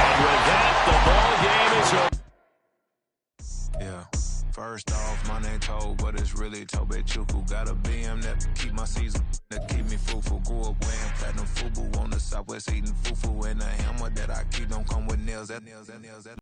G: And with that, the ball game is over.
K: Yeah. First off, my name Toe, but it's really Tobe Chuku. Got a BM that keep my season, that keep me fruitful. Grew up wearing platinum FUBU on the Southwest eating fufu. And a hammer that I keep don't come with nails. That